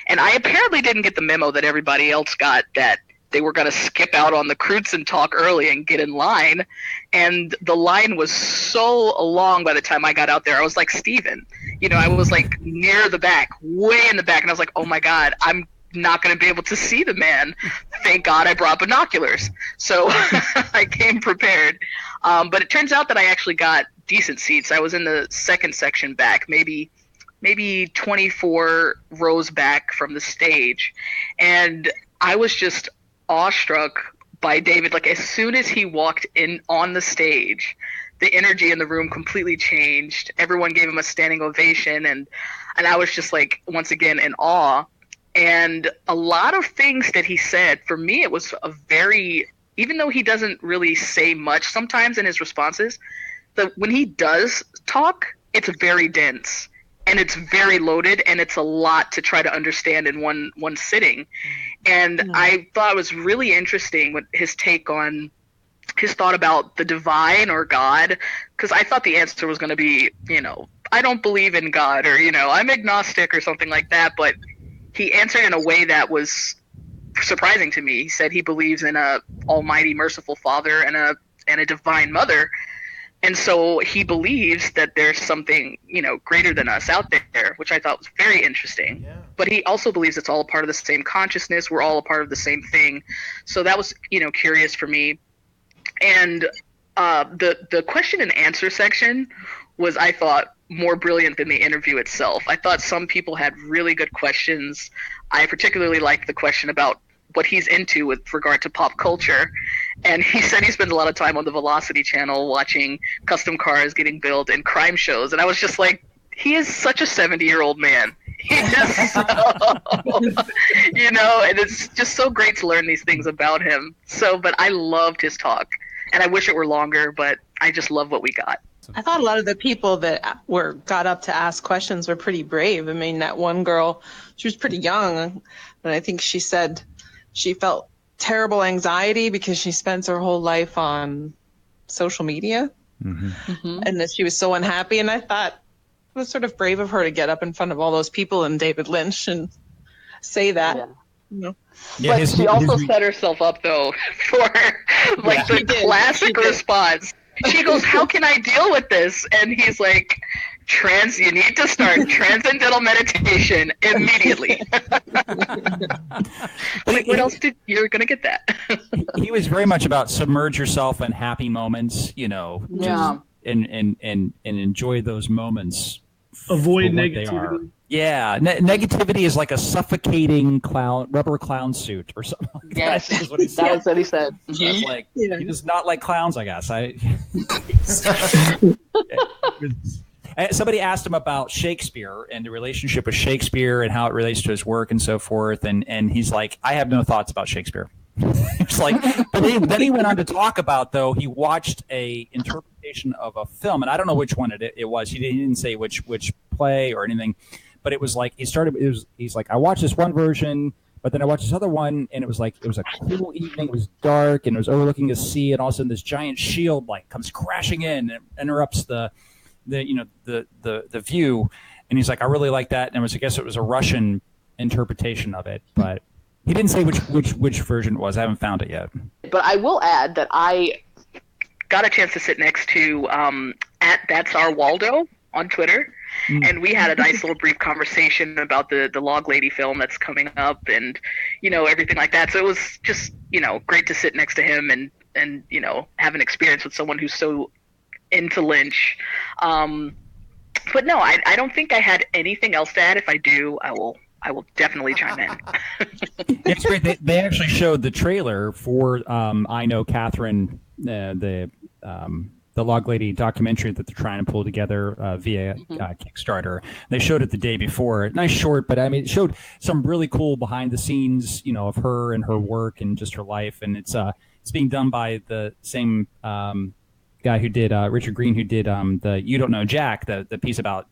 And I apparently didn't get the memo that everybody else got, that they were going to skip out on the Crutzen talk early and get in line. And the line was so long by the time I got out there. I was like, Steven, I was like near the back, way in the back. And I was like, oh my God, I'm not going to be able to see the man. Thank God I brought binoculars. So I came prepared. But it turns out that I actually got decent seats. I was in the second section back, maybe 24 rows back from the stage. And I was just awestruck by David. Like as soon as he walked in on the stage, the energy in the room completely changed. Everyone gave him a standing ovation, and I was just like, once again, in awe. And a lot of things that he said, for me, it was a very, even though he doesn't really say much sometimes in his responses, when he does talk, it's very dense. And it's very loaded, and it's a lot to try to understand in one sitting. And I thought it was really interesting with his take on his thought about the divine or God, because I thought the answer was going to be, I don't believe in God, or, I'm agnostic or something like that. But he answered in a way that was surprising to me. He said he believes in a almighty, merciful Father and a divine Mother. And so he believes that there's something, greater than us out there, which I thought was very interesting. Yeah. But he also believes it's all a part of the same consciousness. We're all a part of the same thing. So that was, curious for me. And the question and answer section was, I thought, more brilliant than the interview itself. I thought some people had really good questions. I particularly liked the question about what he's into with regard to pop culture. And he said he spends a lot of time on the Velocity channel watching custom cars getting built and crime shows. And I was just like, he is such a 70-year-old man. He is so, you know, and it's just so great to learn these things about him. So, but I loved his talk, and I wish it were longer, but I just love what we got. I thought a lot of the people that got up to ask questions were pretty brave. I mean, that one girl, she was pretty young, and I think she said she felt terrible anxiety because she spends her whole life on social media, and that she was so unhappy. And I thought it was sort of brave of her to get up in front of all those people and David Lynch and say that. Yeah. You know. Yeah, but she also set herself up, though, for like the classic response. She goes, "How can I deal with this?" And he's like, "You need to start transcendental meditation immediately." Like, what else you're gonna get that? He was very much about submerge yourself in happy moments, you know, and enjoy those moments. Avoid negativity. Yeah, negativity is like a suffocating rubber clown suit or something like that. Yes, Is what he said. that was what he said. That's like, he does not like clowns, I guess. Somebody asked him about Shakespeare and the relationship with Shakespeare and how it relates to his work and so forth, and he's like, I have no thoughts about Shakespeare. It's like, but then he went on to talk about, though, he watched a interpretation of a film, and I don't know which one it was. He didn't say which play or anything, but it was like he's like, I watched this one version, but then I watched this other one, and it was a cool evening. It was dark, and it was overlooking the sea, and all of a sudden this giant shield like comes crashing in and interrupts the view, and he's like, I really like that, and I guess it was a Russian interpretation of it, but he didn't say which version it was. I haven't found it yet. But I will add that I got a chance to sit next to at That's Our Waldo on Twitter, and we had a nice little brief conversation about the Log Lady film that's coming up, and you know, everything like that. So it was just, you know, great to sit next to him and you know, have an experience with someone who's so into Lynch. But no, I don't think I had anything else to add. If I do, I will definitely chime in. It's great. They actually showed the trailer for I Know Catherine, the Log Lady documentary that they're trying to pull together via Kickstarter. They showed it the day before. Nice short, but I mean, it showed some really cool behind the scenes, you know, of her and her work and just her life. And it's being done by the same guy who did Richard Green, who did the You Don't Know Jack, the piece about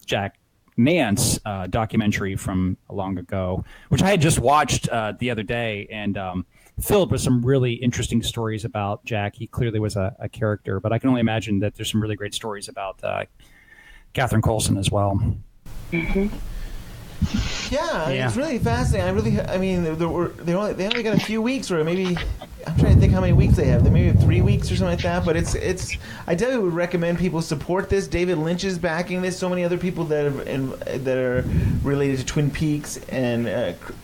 Jack Nance documentary from long ago, which I had just watched the other day, and filled with some really interesting stories about Jack. He clearly was a character, but I can only imagine that there's some really great stories about Catherine Coulson as well. Yeah, it's really fascinating. I mean, they only got a few weeks, or maybe I'm trying to think how many weeks they have. They maybe have 3 weeks or something like that. But it's. I definitely would recommend people support this. David Lynch is backing this. So many other people that are related to Twin Peaks, and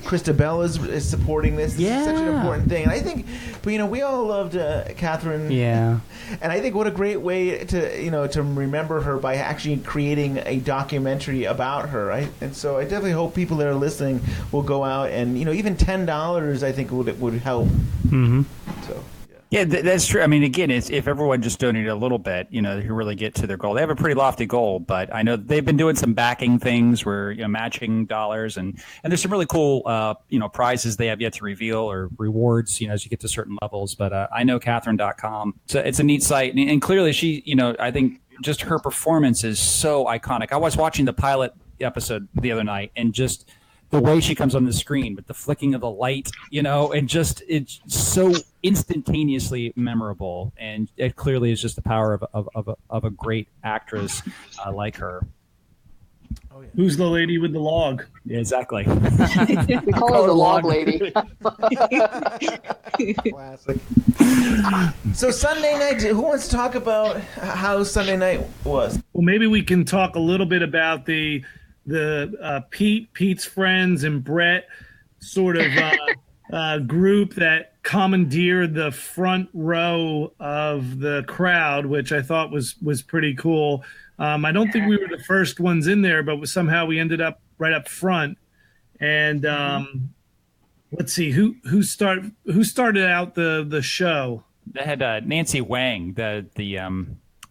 Krista Bell is supporting this. This is such an important thing. And I think, but you know, we all loved Catherine. Yeah. And I think what a great way to remember her by actually creating a documentary about her. And so I definitely hope people that are listening will go out and, you know, even $10 I think would help. So yeah, that's true. I mean, again, it's if everyone just donated a little bit, you know, who really get to their goal. They have a pretty lofty goal, but I know they've been doing some backing things where, you know, matching dollars, and there's some really cool you know, prizes they have yet to reveal, or rewards, you know, as you get to certain levels. But I know Catherine.com. So it's a neat site, and clearly she, you know, I think just her performance is so iconic. I was watching the pilot episode the other night, and just the way she comes on the screen with the flicking of the light, you know, and just it's so instantaneously memorable, and it clearly is just the power of a great actress like her. Oh, yeah. Who's the lady with the log? Yeah, exactly. We call her the Log Lady. Classic. So Sunday night, who wants to talk about how Sunday night was? Well, maybe we can talk a little bit about the Pete's friends and Brett sort of group that commandeered the front row of the crowd, which I thought was pretty cool. I don't think we were the first ones in there, but somehow we ended up right up front. And let's see who started out the show. They had Nancy Wang,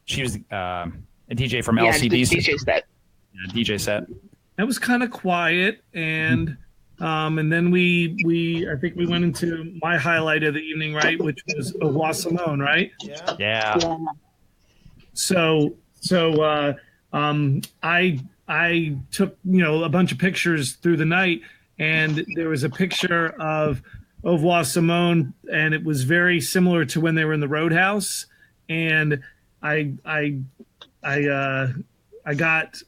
she was a DJ from Yeah, LCD. the DJ set. Yeah, DJ set. That was kind of quiet, and then we I think we went into my highlight of the evening, right, which was Wa Simone, right? Yeah. So I took a bunch of pictures through the night, and there was a picture of Wa Simone, and it was very similar to when they were in the Roadhouse, and I got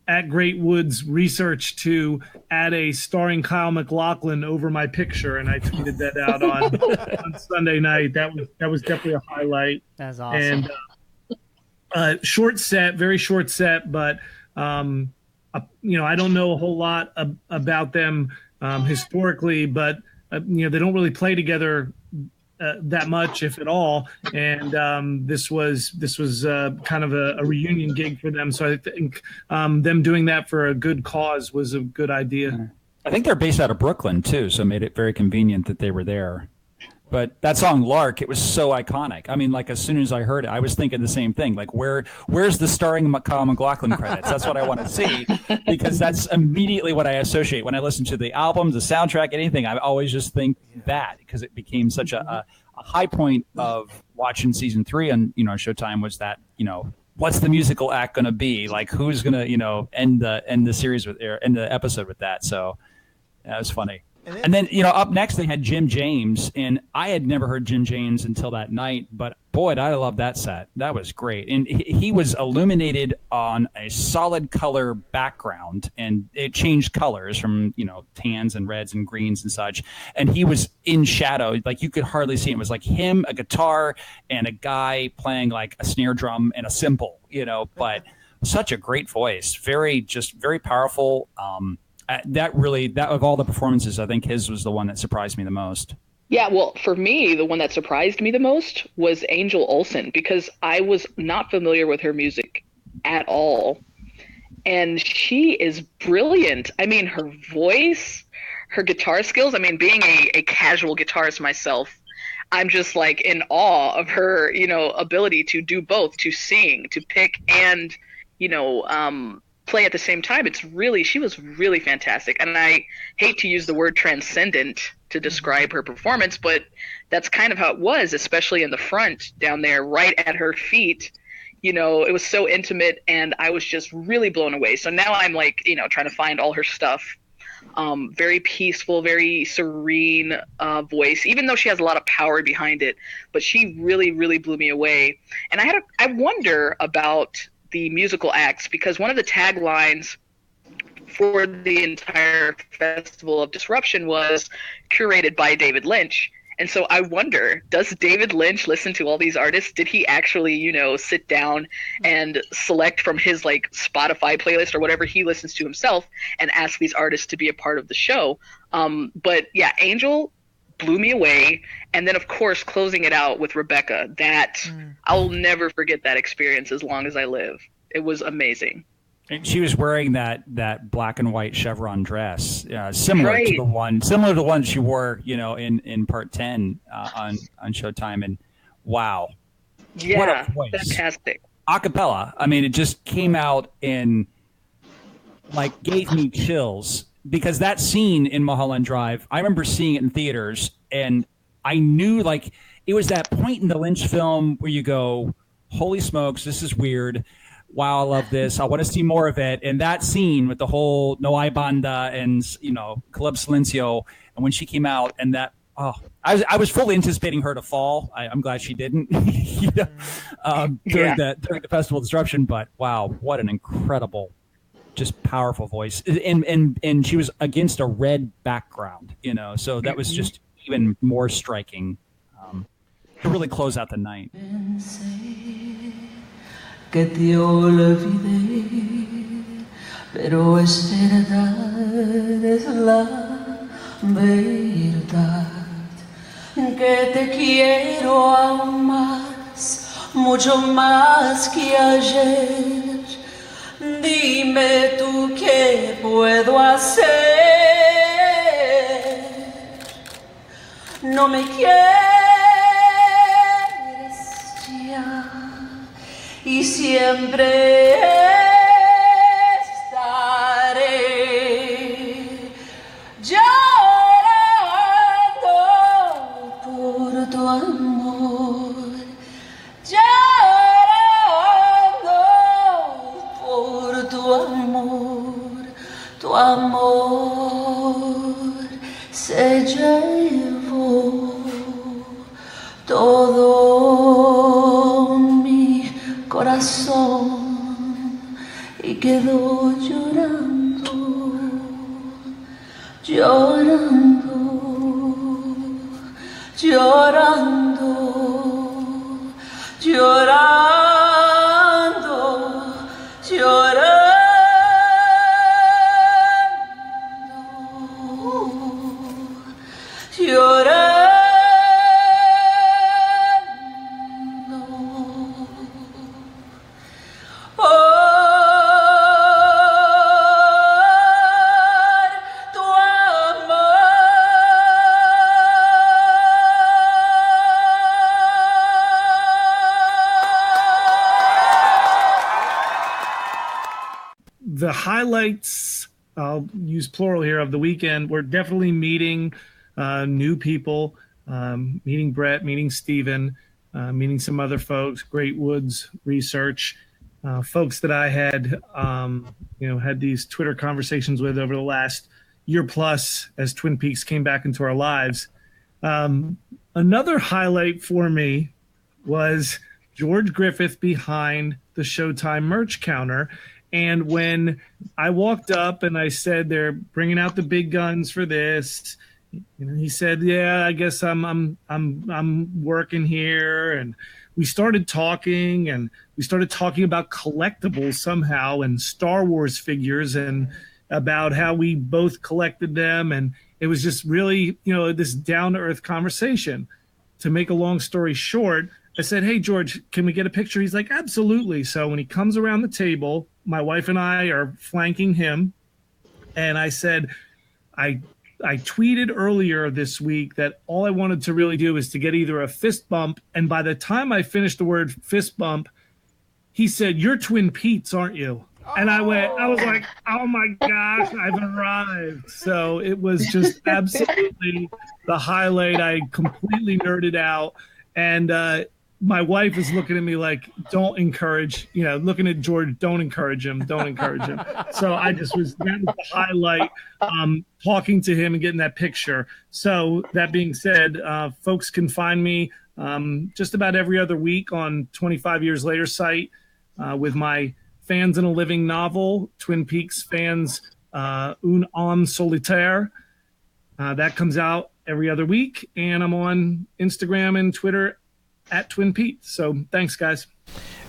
at Great Woods Research to add a starring Kyle MacLachlan over my picture, and I tweeted that out on Sunday night. That was definitely a highlight. That's awesome. And short set, very short set, but I don't know a whole lot about them historically, but they don't really play together that much, if at all. And this was kind of a reunion gig for them. So I think them doing that for a good cause was a good idea. I think they're based out of Brooklyn too, so it made it very convenient that they were there. But that song "Lark," it was so iconic. I mean, like as soon as I heard it, I was thinking the same thing. Like, where's the starring Kyle MacLachlan credits? That's what I want to see, because that's immediately what I associate when I listen to the album, the soundtrack, anything. I always just think that, because it became such a high point of watching season 3 on Showtime, was that what's the musical act going to be? Like, who's going to end the series with end the episode with that? So that was funny. And then, up next they had Jim James, and I had never heard Jim James until that night, but boy, I love that set. That was great. And he was illuminated on a solid color background, and it changed colors from, tans and reds and greens and such. And he was in shadow, like you could hardly see him. It was like him, a guitar, and a guy playing like a snare drum and a cymbal, but such a great voice. Very powerful. That of all the performances, I think his was the one that surprised me the most. Yeah, well, for me, the one that surprised me the most was Angel Olsen, because I was not familiar with her music at all. And she is brilliant. I mean, her voice, her guitar skills. I mean, being a casual guitarist myself, I'm just like in awe of her, ability to do both, to sing, to pick, and, play at the same time. She was really fantastic. And I hate to use the word transcendent to describe her performance, but that's kind of how it was, especially in the front down there, right at her feet. It was so intimate, and I was just really blown away. So now I'm like, trying to find all her stuff. Very peaceful, very serene voice, even though she has a lot of power behind it, but she really, really blew me away. And I wonder about the musical acts, because one of the taglines for the entire Festival of Disruption was curated by David Lynch. And so I wonder, does David Lynch listen to all these artists? Did he actually, sit down and select from his like Spotify playlist or whatever he listens to himself and ask these artists to be a part of the show? But yeah, Angel blew me away. And then, of course, closing it out with Rebecca, I'll never forget that experience as long as I live. It was amazing. And she was wearing that black and white chevron dress, similar to the one she wore, in part 10 on Showtime. And wow, what a voice. Fantastic. Acapella. I mean, it just came out and like gave me chills, because that scene in Mulholland Drive, I remember seeing it in theaters, and I knew like it was that point in the Lynch film where you go, holy smokes, this is weird. Wow, I love this. I want to see more of it. And that scene with the whole No Hay Banda and, Club Silencio, and when she came out, and that, I was fully anticipating her to fall. I'm glad she didn't during the Festival of Disruption. But wow, what an incredible, just powerful voice. And she was against a red background, so that was just even more striking to really close out the night. Que te olvidé, pero es verdad, es la verdad, que te quiero aún más, mucho más que ayer. Dime tú qué puedo hacer no me quieres ya y siempre estaré llorando por tu amor, llorando por tu amor se llevó todo mi corazón y quedó llorando, llorando, llorando, llorando, llorando. The highlights, I'll use plural here, of the weekend, we're definitely meeting new people, meeting Brett, meeting Steven, meeting some other folks, Great Woods Research, folks that I had, had these Twitter conversations with over the last year plus as Twin Peaks came back into our lives. Another highlight for me was George Griffith behind the Showtime merch counter. And when I walked up and I said, they're bringing out the big guns for this, he said, yeah, I guess I'm working here. And we started talking about collectibles somehow and Star Wars figures and about how we both collected them. And it was just really, this down to earth conversation. To make a long story short, I said, hey, George, can we get a picture? He's like, absolutely. So when he comes around the table, my wife and I are flanking him. And I said, I tweeted earlier this week that all I wanted to really do is to get either a fist bump. And by the time I finished the word fist bump, he said, you're Twin Pete's, aren't you? And I was like, oh my gosh, I've arrived. So it was just absolutely the highlight. I completely nerded out. And my wife is looking at me like, don't encourage, looking at George, don't encourage him. So I that was the highlight, talking to him and getting that picture. So that being said, folks can find me just about every other week on 25 Years Later site with my Fans in a Living novel, Twin Peaks Fans Un Homme Solitaire. That comes out every other week. And I'm on Instagram and Twitter at Twin Pete. So thanks, guys.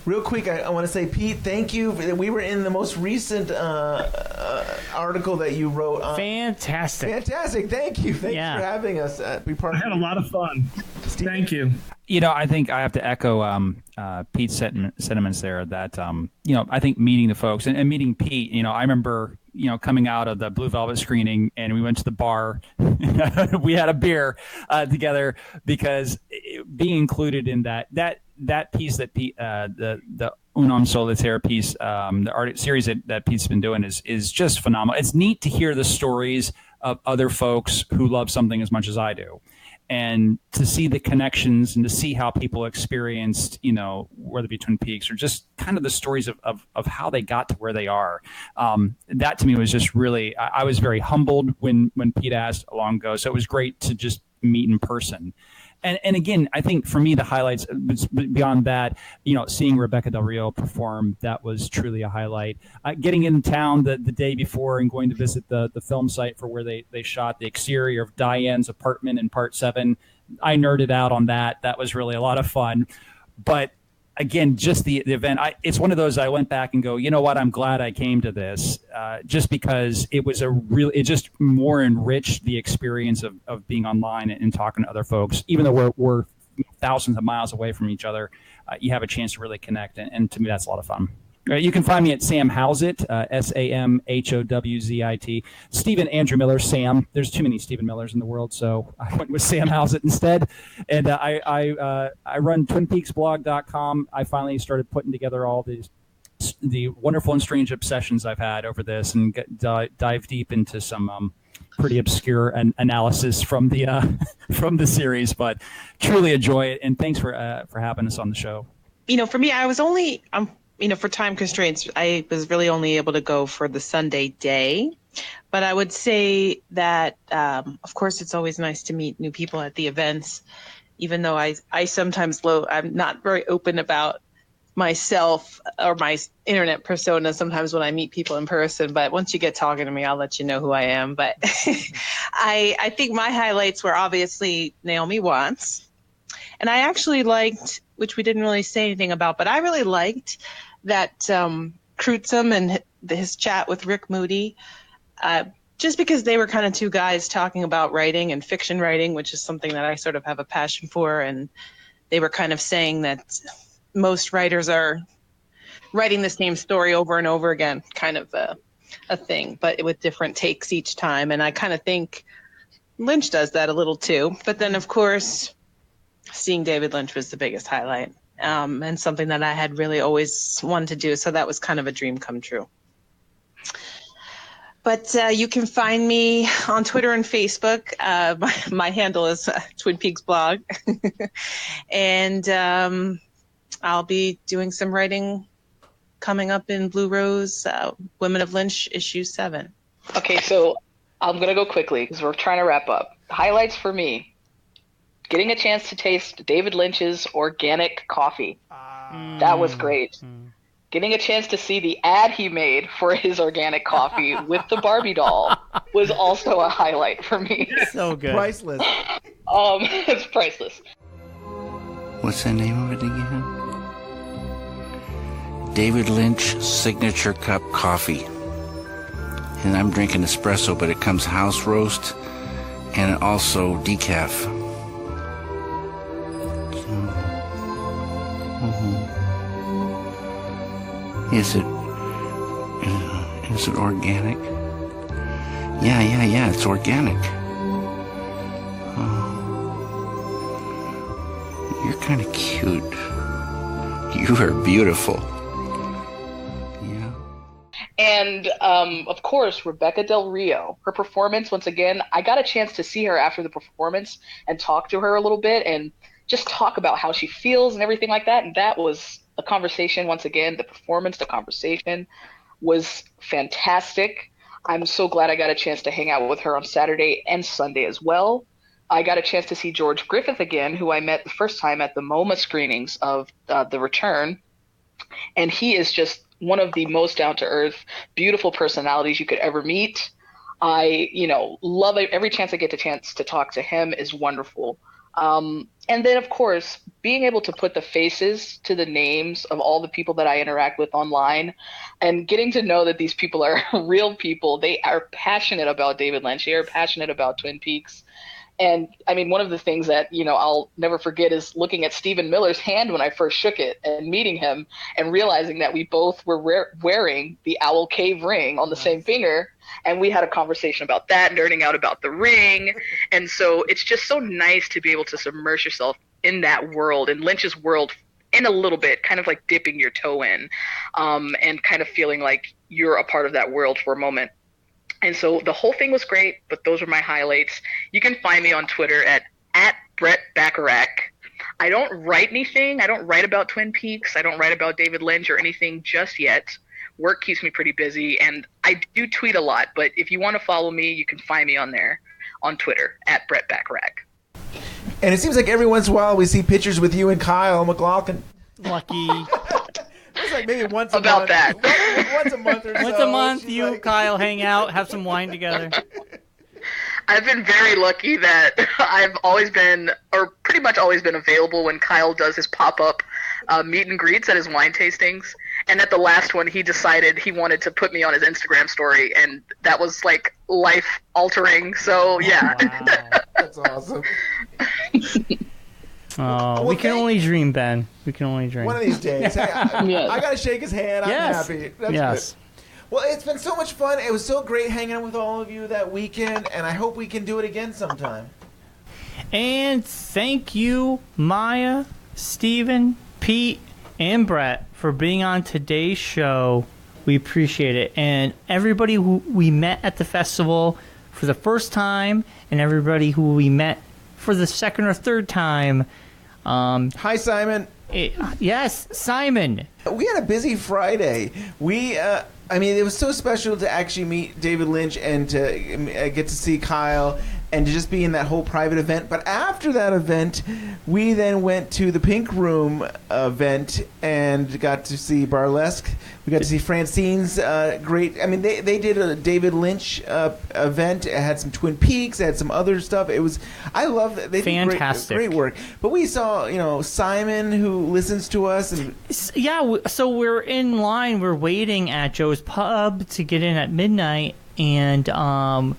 Real quick, I want to say, Pete, thank you. We were in the most recent article that you wrote. Fantastic. Thank you. Thanks for having us. I had a lot of fun. Thank you. I think I have to echo Pete's sentiments there that, I think meeting the folks and meeting Pete, I remember, coming out of the Blue Velvet screening and we went to the bar, we had a beer together because being included in that piece that Pete, the Un Homme Solitaire piece, the art series that Pete's been doing is just phenomenal. It's neat to hear the stories of other folks who love something as much as I do. And to see the connections and to see how people experienced, whether it be Twin Peaks or just kind of the stories of how they got to where they are. That to me was just really, I was very humbled when Pete asked long ago. So it was great to just meet in person. And again, I think for me, the highlights beyond that, seeing Rebecca Del Rio perform, that was truly a highlight. Getting in town the day before and going to visit the film site for where they shot the exterior of Diane's apartment in Part 7. I nerded out on that. That was really a lot of fun. But again, just the event, it's one of those I went back and go, you know what, I'm glad I came to this just because it was it just more enriched the experience of being online and talking to other folks. Even though we're thousands of miles away from each other, you have a chance to really connect. And to me, that's a lot of fun. You can find me at Sam Howzit, SamHowzit. Stephen Andrew Miller, Sam. There's too many Stephen Millers in the world, so I went with Sam Howzit instead. And I run TwinPeaksBlog.com. I finally started putting together all the wonderful and strange obsessions I've had over this, and dive deep into some pretty obscure analysis from the from the series. But truly enjoy it, and thanks for having us on the show. For me, I was only for time constraints, I was really only able to go for the Sunday day. But I would say that, of course, it's always nice to meet new people at the events, even though I sometimes I'm not very open about myself or my internet persona sometimes when I meet people in person. But once you get talking to me, I'll let you know who I am. But I think my highlights were obviously Naomi Watts. And I actually liked, which we didn't really say anything about, but I really liked that Crutzum and his chat with Rick Moody, just because they were kind of two guys talking about writing and fiction writing, which is something that I sort of have a passion for. And they were kind of saying that most writers are writing the same story over and over again, kind of a thing, but with different takes each time. And I kind of think Lynch does that a little too. But then, of course, seeing David Lynch was the biggest highlight, and something that I had really always wanted to do. So that was kind of a dream come true. But you can find me on Twitter and Facebook. My handle is Twin Peaks Blog. And I'll be doing some writing coming up in Blue Rose, Women of Lynch, issue 7. Okay, so I'm going to go quickly because we're trying to wrap up. Highlights for me. Getting a chance to taste David Lynch's organic coffee. That was great. Getting a chance to see the ad he made for his organic coffee with the Barbie doll was also a highlight for me. So good. Priceless. It's priceless. What's the name of it again? David Lynch Signature Cup Coffee. And I'm drinking espresso, but it comes house roast and also decaf. Is it organic? Yeah, it's organic. Oh. You're kind of cute. You are beautiful. Yeah. And, of course, Rebecca Del Rio. Her performance, once again, I got a chance to see her after the performance and talk to her a little bit and just talk about how she feels and everything like that. And that was a conversation, once again, the performance, the conversation was fantastic. I'm so glad I got a chance to hang out with her on Saturday and Sunday as well. I got a chance to see George Griffith again, who I met the first time at the MoMA screenings of The Return. And he is just one of the most down-to-earth, beautiful personalities you could ever meet. I, love it. Every chance I get the chance to talk to him is wonderful. And then, of course, being able to put the faces to the names of all the people that I interact with online and getting to know that these people are real people. They are passionate about David Lynch. They are passionate about Twin Peaks. And I mean, one of the things that, I'll never forget is looking at Stephen Miller's hand when I first shook it and meeting him and realizing that we both were wearing the Owl Cave ring on the same finger. And we had a conversation about that, nerding out about the ring. And so it's just so nice to be able to submerge yourself in that world, in Lynch's world, in a little bit, kind of like dipping your toe in, and kind of feeling like you're a part of that world for a moment. And so the whole thing was great, but those were my highlights. You can find me on Twitter at Brett Bacharach. I don't write anything. I don't write about Twin Peaks. I don't write about David Lynch or anything just yet. Work keeps me pretty busy, and I do tweet a lot. But if you want to follow me, you can find me on there on Twitter at Brett Bacharach. And it seems like every once in a while we see pictures with you and Kyle MacLachlan. Lucky. It's like maybe once a about month. that. Once a month or so. Once a month, She's you, like... Kyle, hang out, have some wine together. I've been very lucky that I've always been, or pretty much always been available when Kyle does his pop-up meet and greets at his wine tastings. And at the last one, he decided he wanted to put me on his Instagram story, and that was like life-altering. So, yeah. Wow. That's awesome. Oh, we can only dream, Ben. We can only dream. One of these days. Hey, I got to shake his hand. I'm happy. That's yes. good. Well, it's been so much fun. It was so great hanging out with all of you that weekend, and I hope we can do it again sometime. And thank you, Maya, Steven, Pete, and Brett for being on today's show. We appreciate it. And everybody who we met at the festival for the first time and everybody who we met for the second or third time. Hi, Simon. Yes, Simon. We had a busy Friday. It was so special to actually meet David Lynch and to get to see Kyle and to just be in that whole private event. But after that event, we then went to the Pink Room event and got to see Burlesque. We got to see Francine's great... they did a David Lynch event. It had some Twin Peaks. It had some other stuff. It was... I love that. They fantastic. Did great work. But we saw, Simon, who listens to us. And yeah, so we're in line. We're waiting at Joe's Pub to get in at midnight. And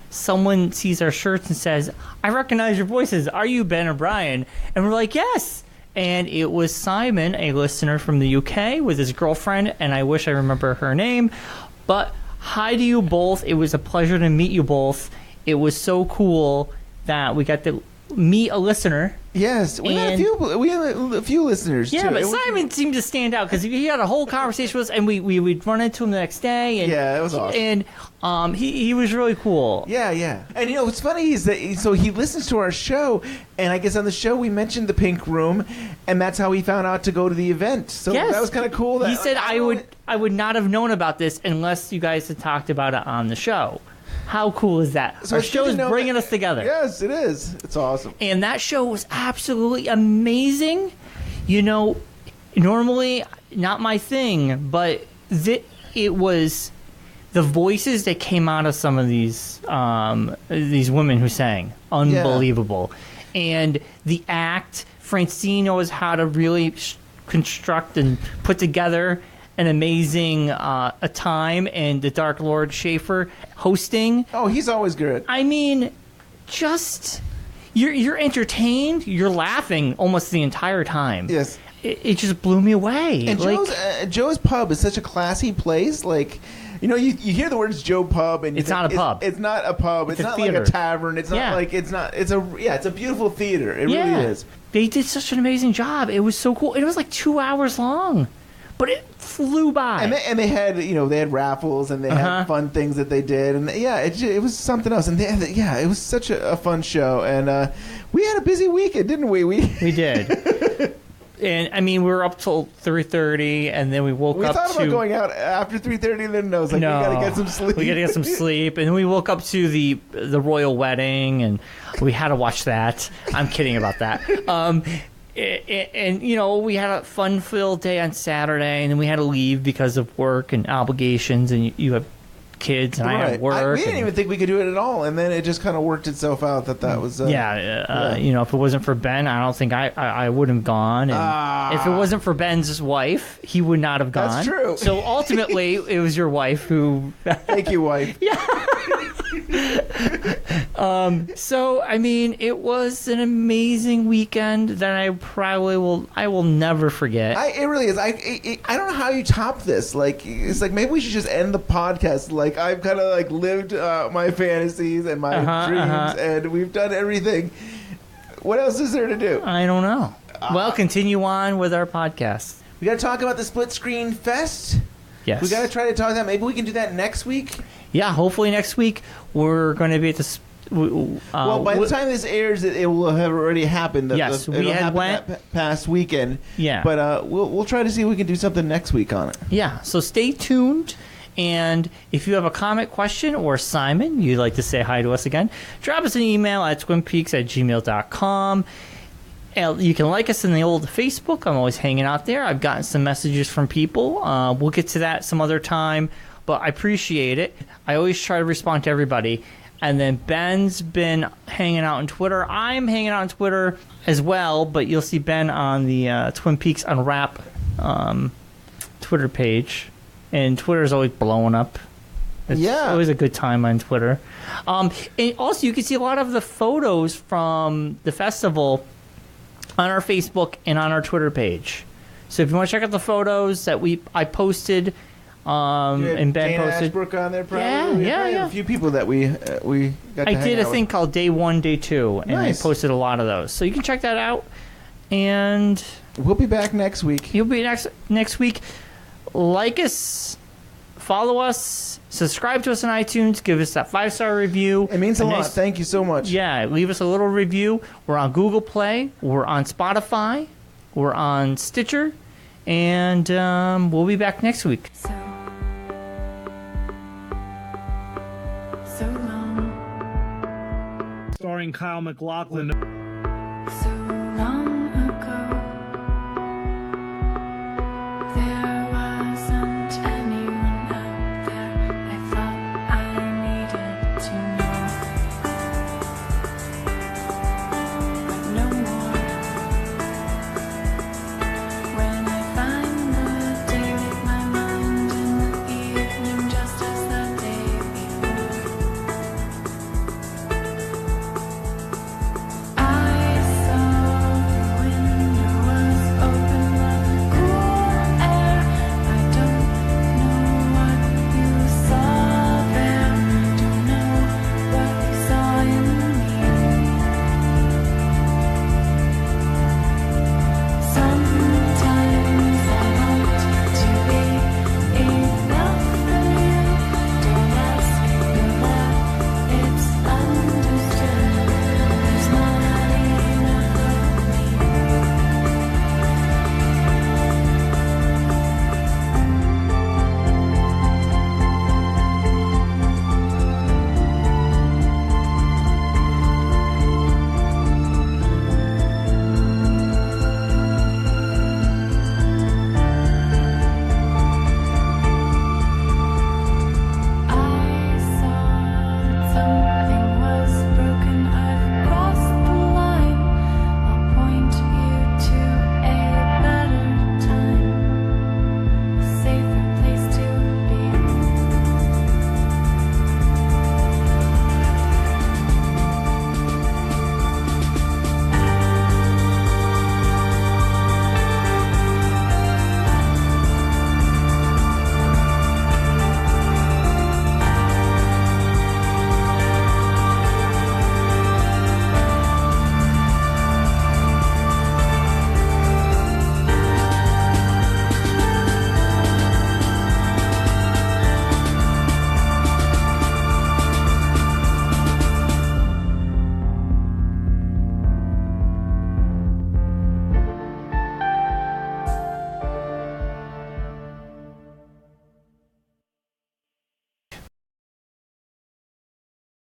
someone sees our shirts and says, "I recognize your voices. Are you Ben or Brian?" And we're like, "Yes." And it was Simon, a listener from the UK, with his girlfriend, and I wish I remember her name. But hi to you both. It was a pleasure to meet you both. It was so cool that we got to meet a listener. Yes, we had a few listeners. Yeah, too. but Simon seemed to stand out because he had a whole conversation with us, and we'd run into him the next day. And, yeah, it was awesome. And he was really cool. Yeah. And what's funny is that he listens to our show, and I guess on the show we mentioned the Pink Room, and that's how he found out to go to the event. So that was kind of cool. He said I would not have known about this unless you guys had talked about it on the show. How cool is that? So our show is bringing us together. Yes, it is. It's awesome. And that show was absolutely amazing. Normally not my thing, but it was the voices that came out of some of these women who sang. Unbelievable. Yeah. And the act, Francine knows how to really construct and put together an amazing a time, and the Dark Lord Schaefer hosting. Oh, he's always good. I mean, just you're entertained, you're laughing almost the entire time. Yes, it just blew me away. And Joe's Pub is such a classy place. Like, you hear the words Joe Pub, and it's not a pub. It's not a pub. It's not theater. like a tavern. It's not like it's not. It's a beautiful theater. It really is. They did such an amazing job. It was so cool. It was like 2 hours long. But it flew by. And they had, they had raffles, and they had fun things that they did. And it was something else. And it was such a fun show. And we had a busy weekend, didn't we? We did. And we were up till 3:30, and then we woke up. We thought about going out after 3:30, and then we got to get some sleep. We got to get some sleep, and then we woke up to the royal wedding, and we had to watch that. I'm kidding about that. And we had a fun-filled day on Saturday, and then we had to leave because of work and obligations, and you have kids, and I have work. We didn't even think we could do it at all, and then it just kind of worked itself out that was... if it wasn't for Ben, I don't think I would have gone, and if it wasn't for Ben's wife, he would not have gone. That's true. So ultimately, it was your wife who... Thank you, wife. Yeah. It was an amazing weekend that I will never forget. It really is. I don't know how you top this. It's like maybe we should just end the podcast. I've kind of lived my fantasies and my dreams, and we've done everything. What else is there to do? I don't know. Well, continue on with our podcast. We got to talk about the Split Screen Fest. Yes. We got to try to talk that. Maybe we can do that next week. Yeah, hopefully next week we're going to be at the. By the time this airs, it will have already happened. Yes, we had went that past weekend. Yeah, but we'll try to see if we can do something next week on it. Yeah, so stay tuned. And if you have a comment, question, or Simon, you'd like to say hi to us again, drop us an email at twinpeaks@gmail.com. You can like us in the old Facebook. I'm always hanging out there. I've gotten some messages from people. We'll get to that some other time, but I appreciate it. I always try to respond to everybody. And then Ben's been hanging out on Twitter. I'm hanging out on Twitter as well, but you'll see Ben on the Twin Peaks Unwrapped Twitter page. And Twitter's always blowing up. It's always a good time on Twitter. And also, you can see a lot of the photos from the festival on our Facebook and on our Twitter page. So if you want to check out the photos that I posted, and Ben Dana posted. Ashbrook on there, probably. Yeah, We yeah, probably have yeah. a few people that we got to I hang did a out thing with. called Day 1, Day 2, and Nice. I posted a lot of those. So you can check that out. And we'll be back next week. You'll be next week. Like us, follow us, subscribe to us on iTunes, give us that 5-star review. It means a lot. Thank you so much. Yeah, leave us a little review. We're on Google Play. We're on Spotify. We're on Stitcher. And we'll be back next week. So long. Starring Kyle MacLachlan. So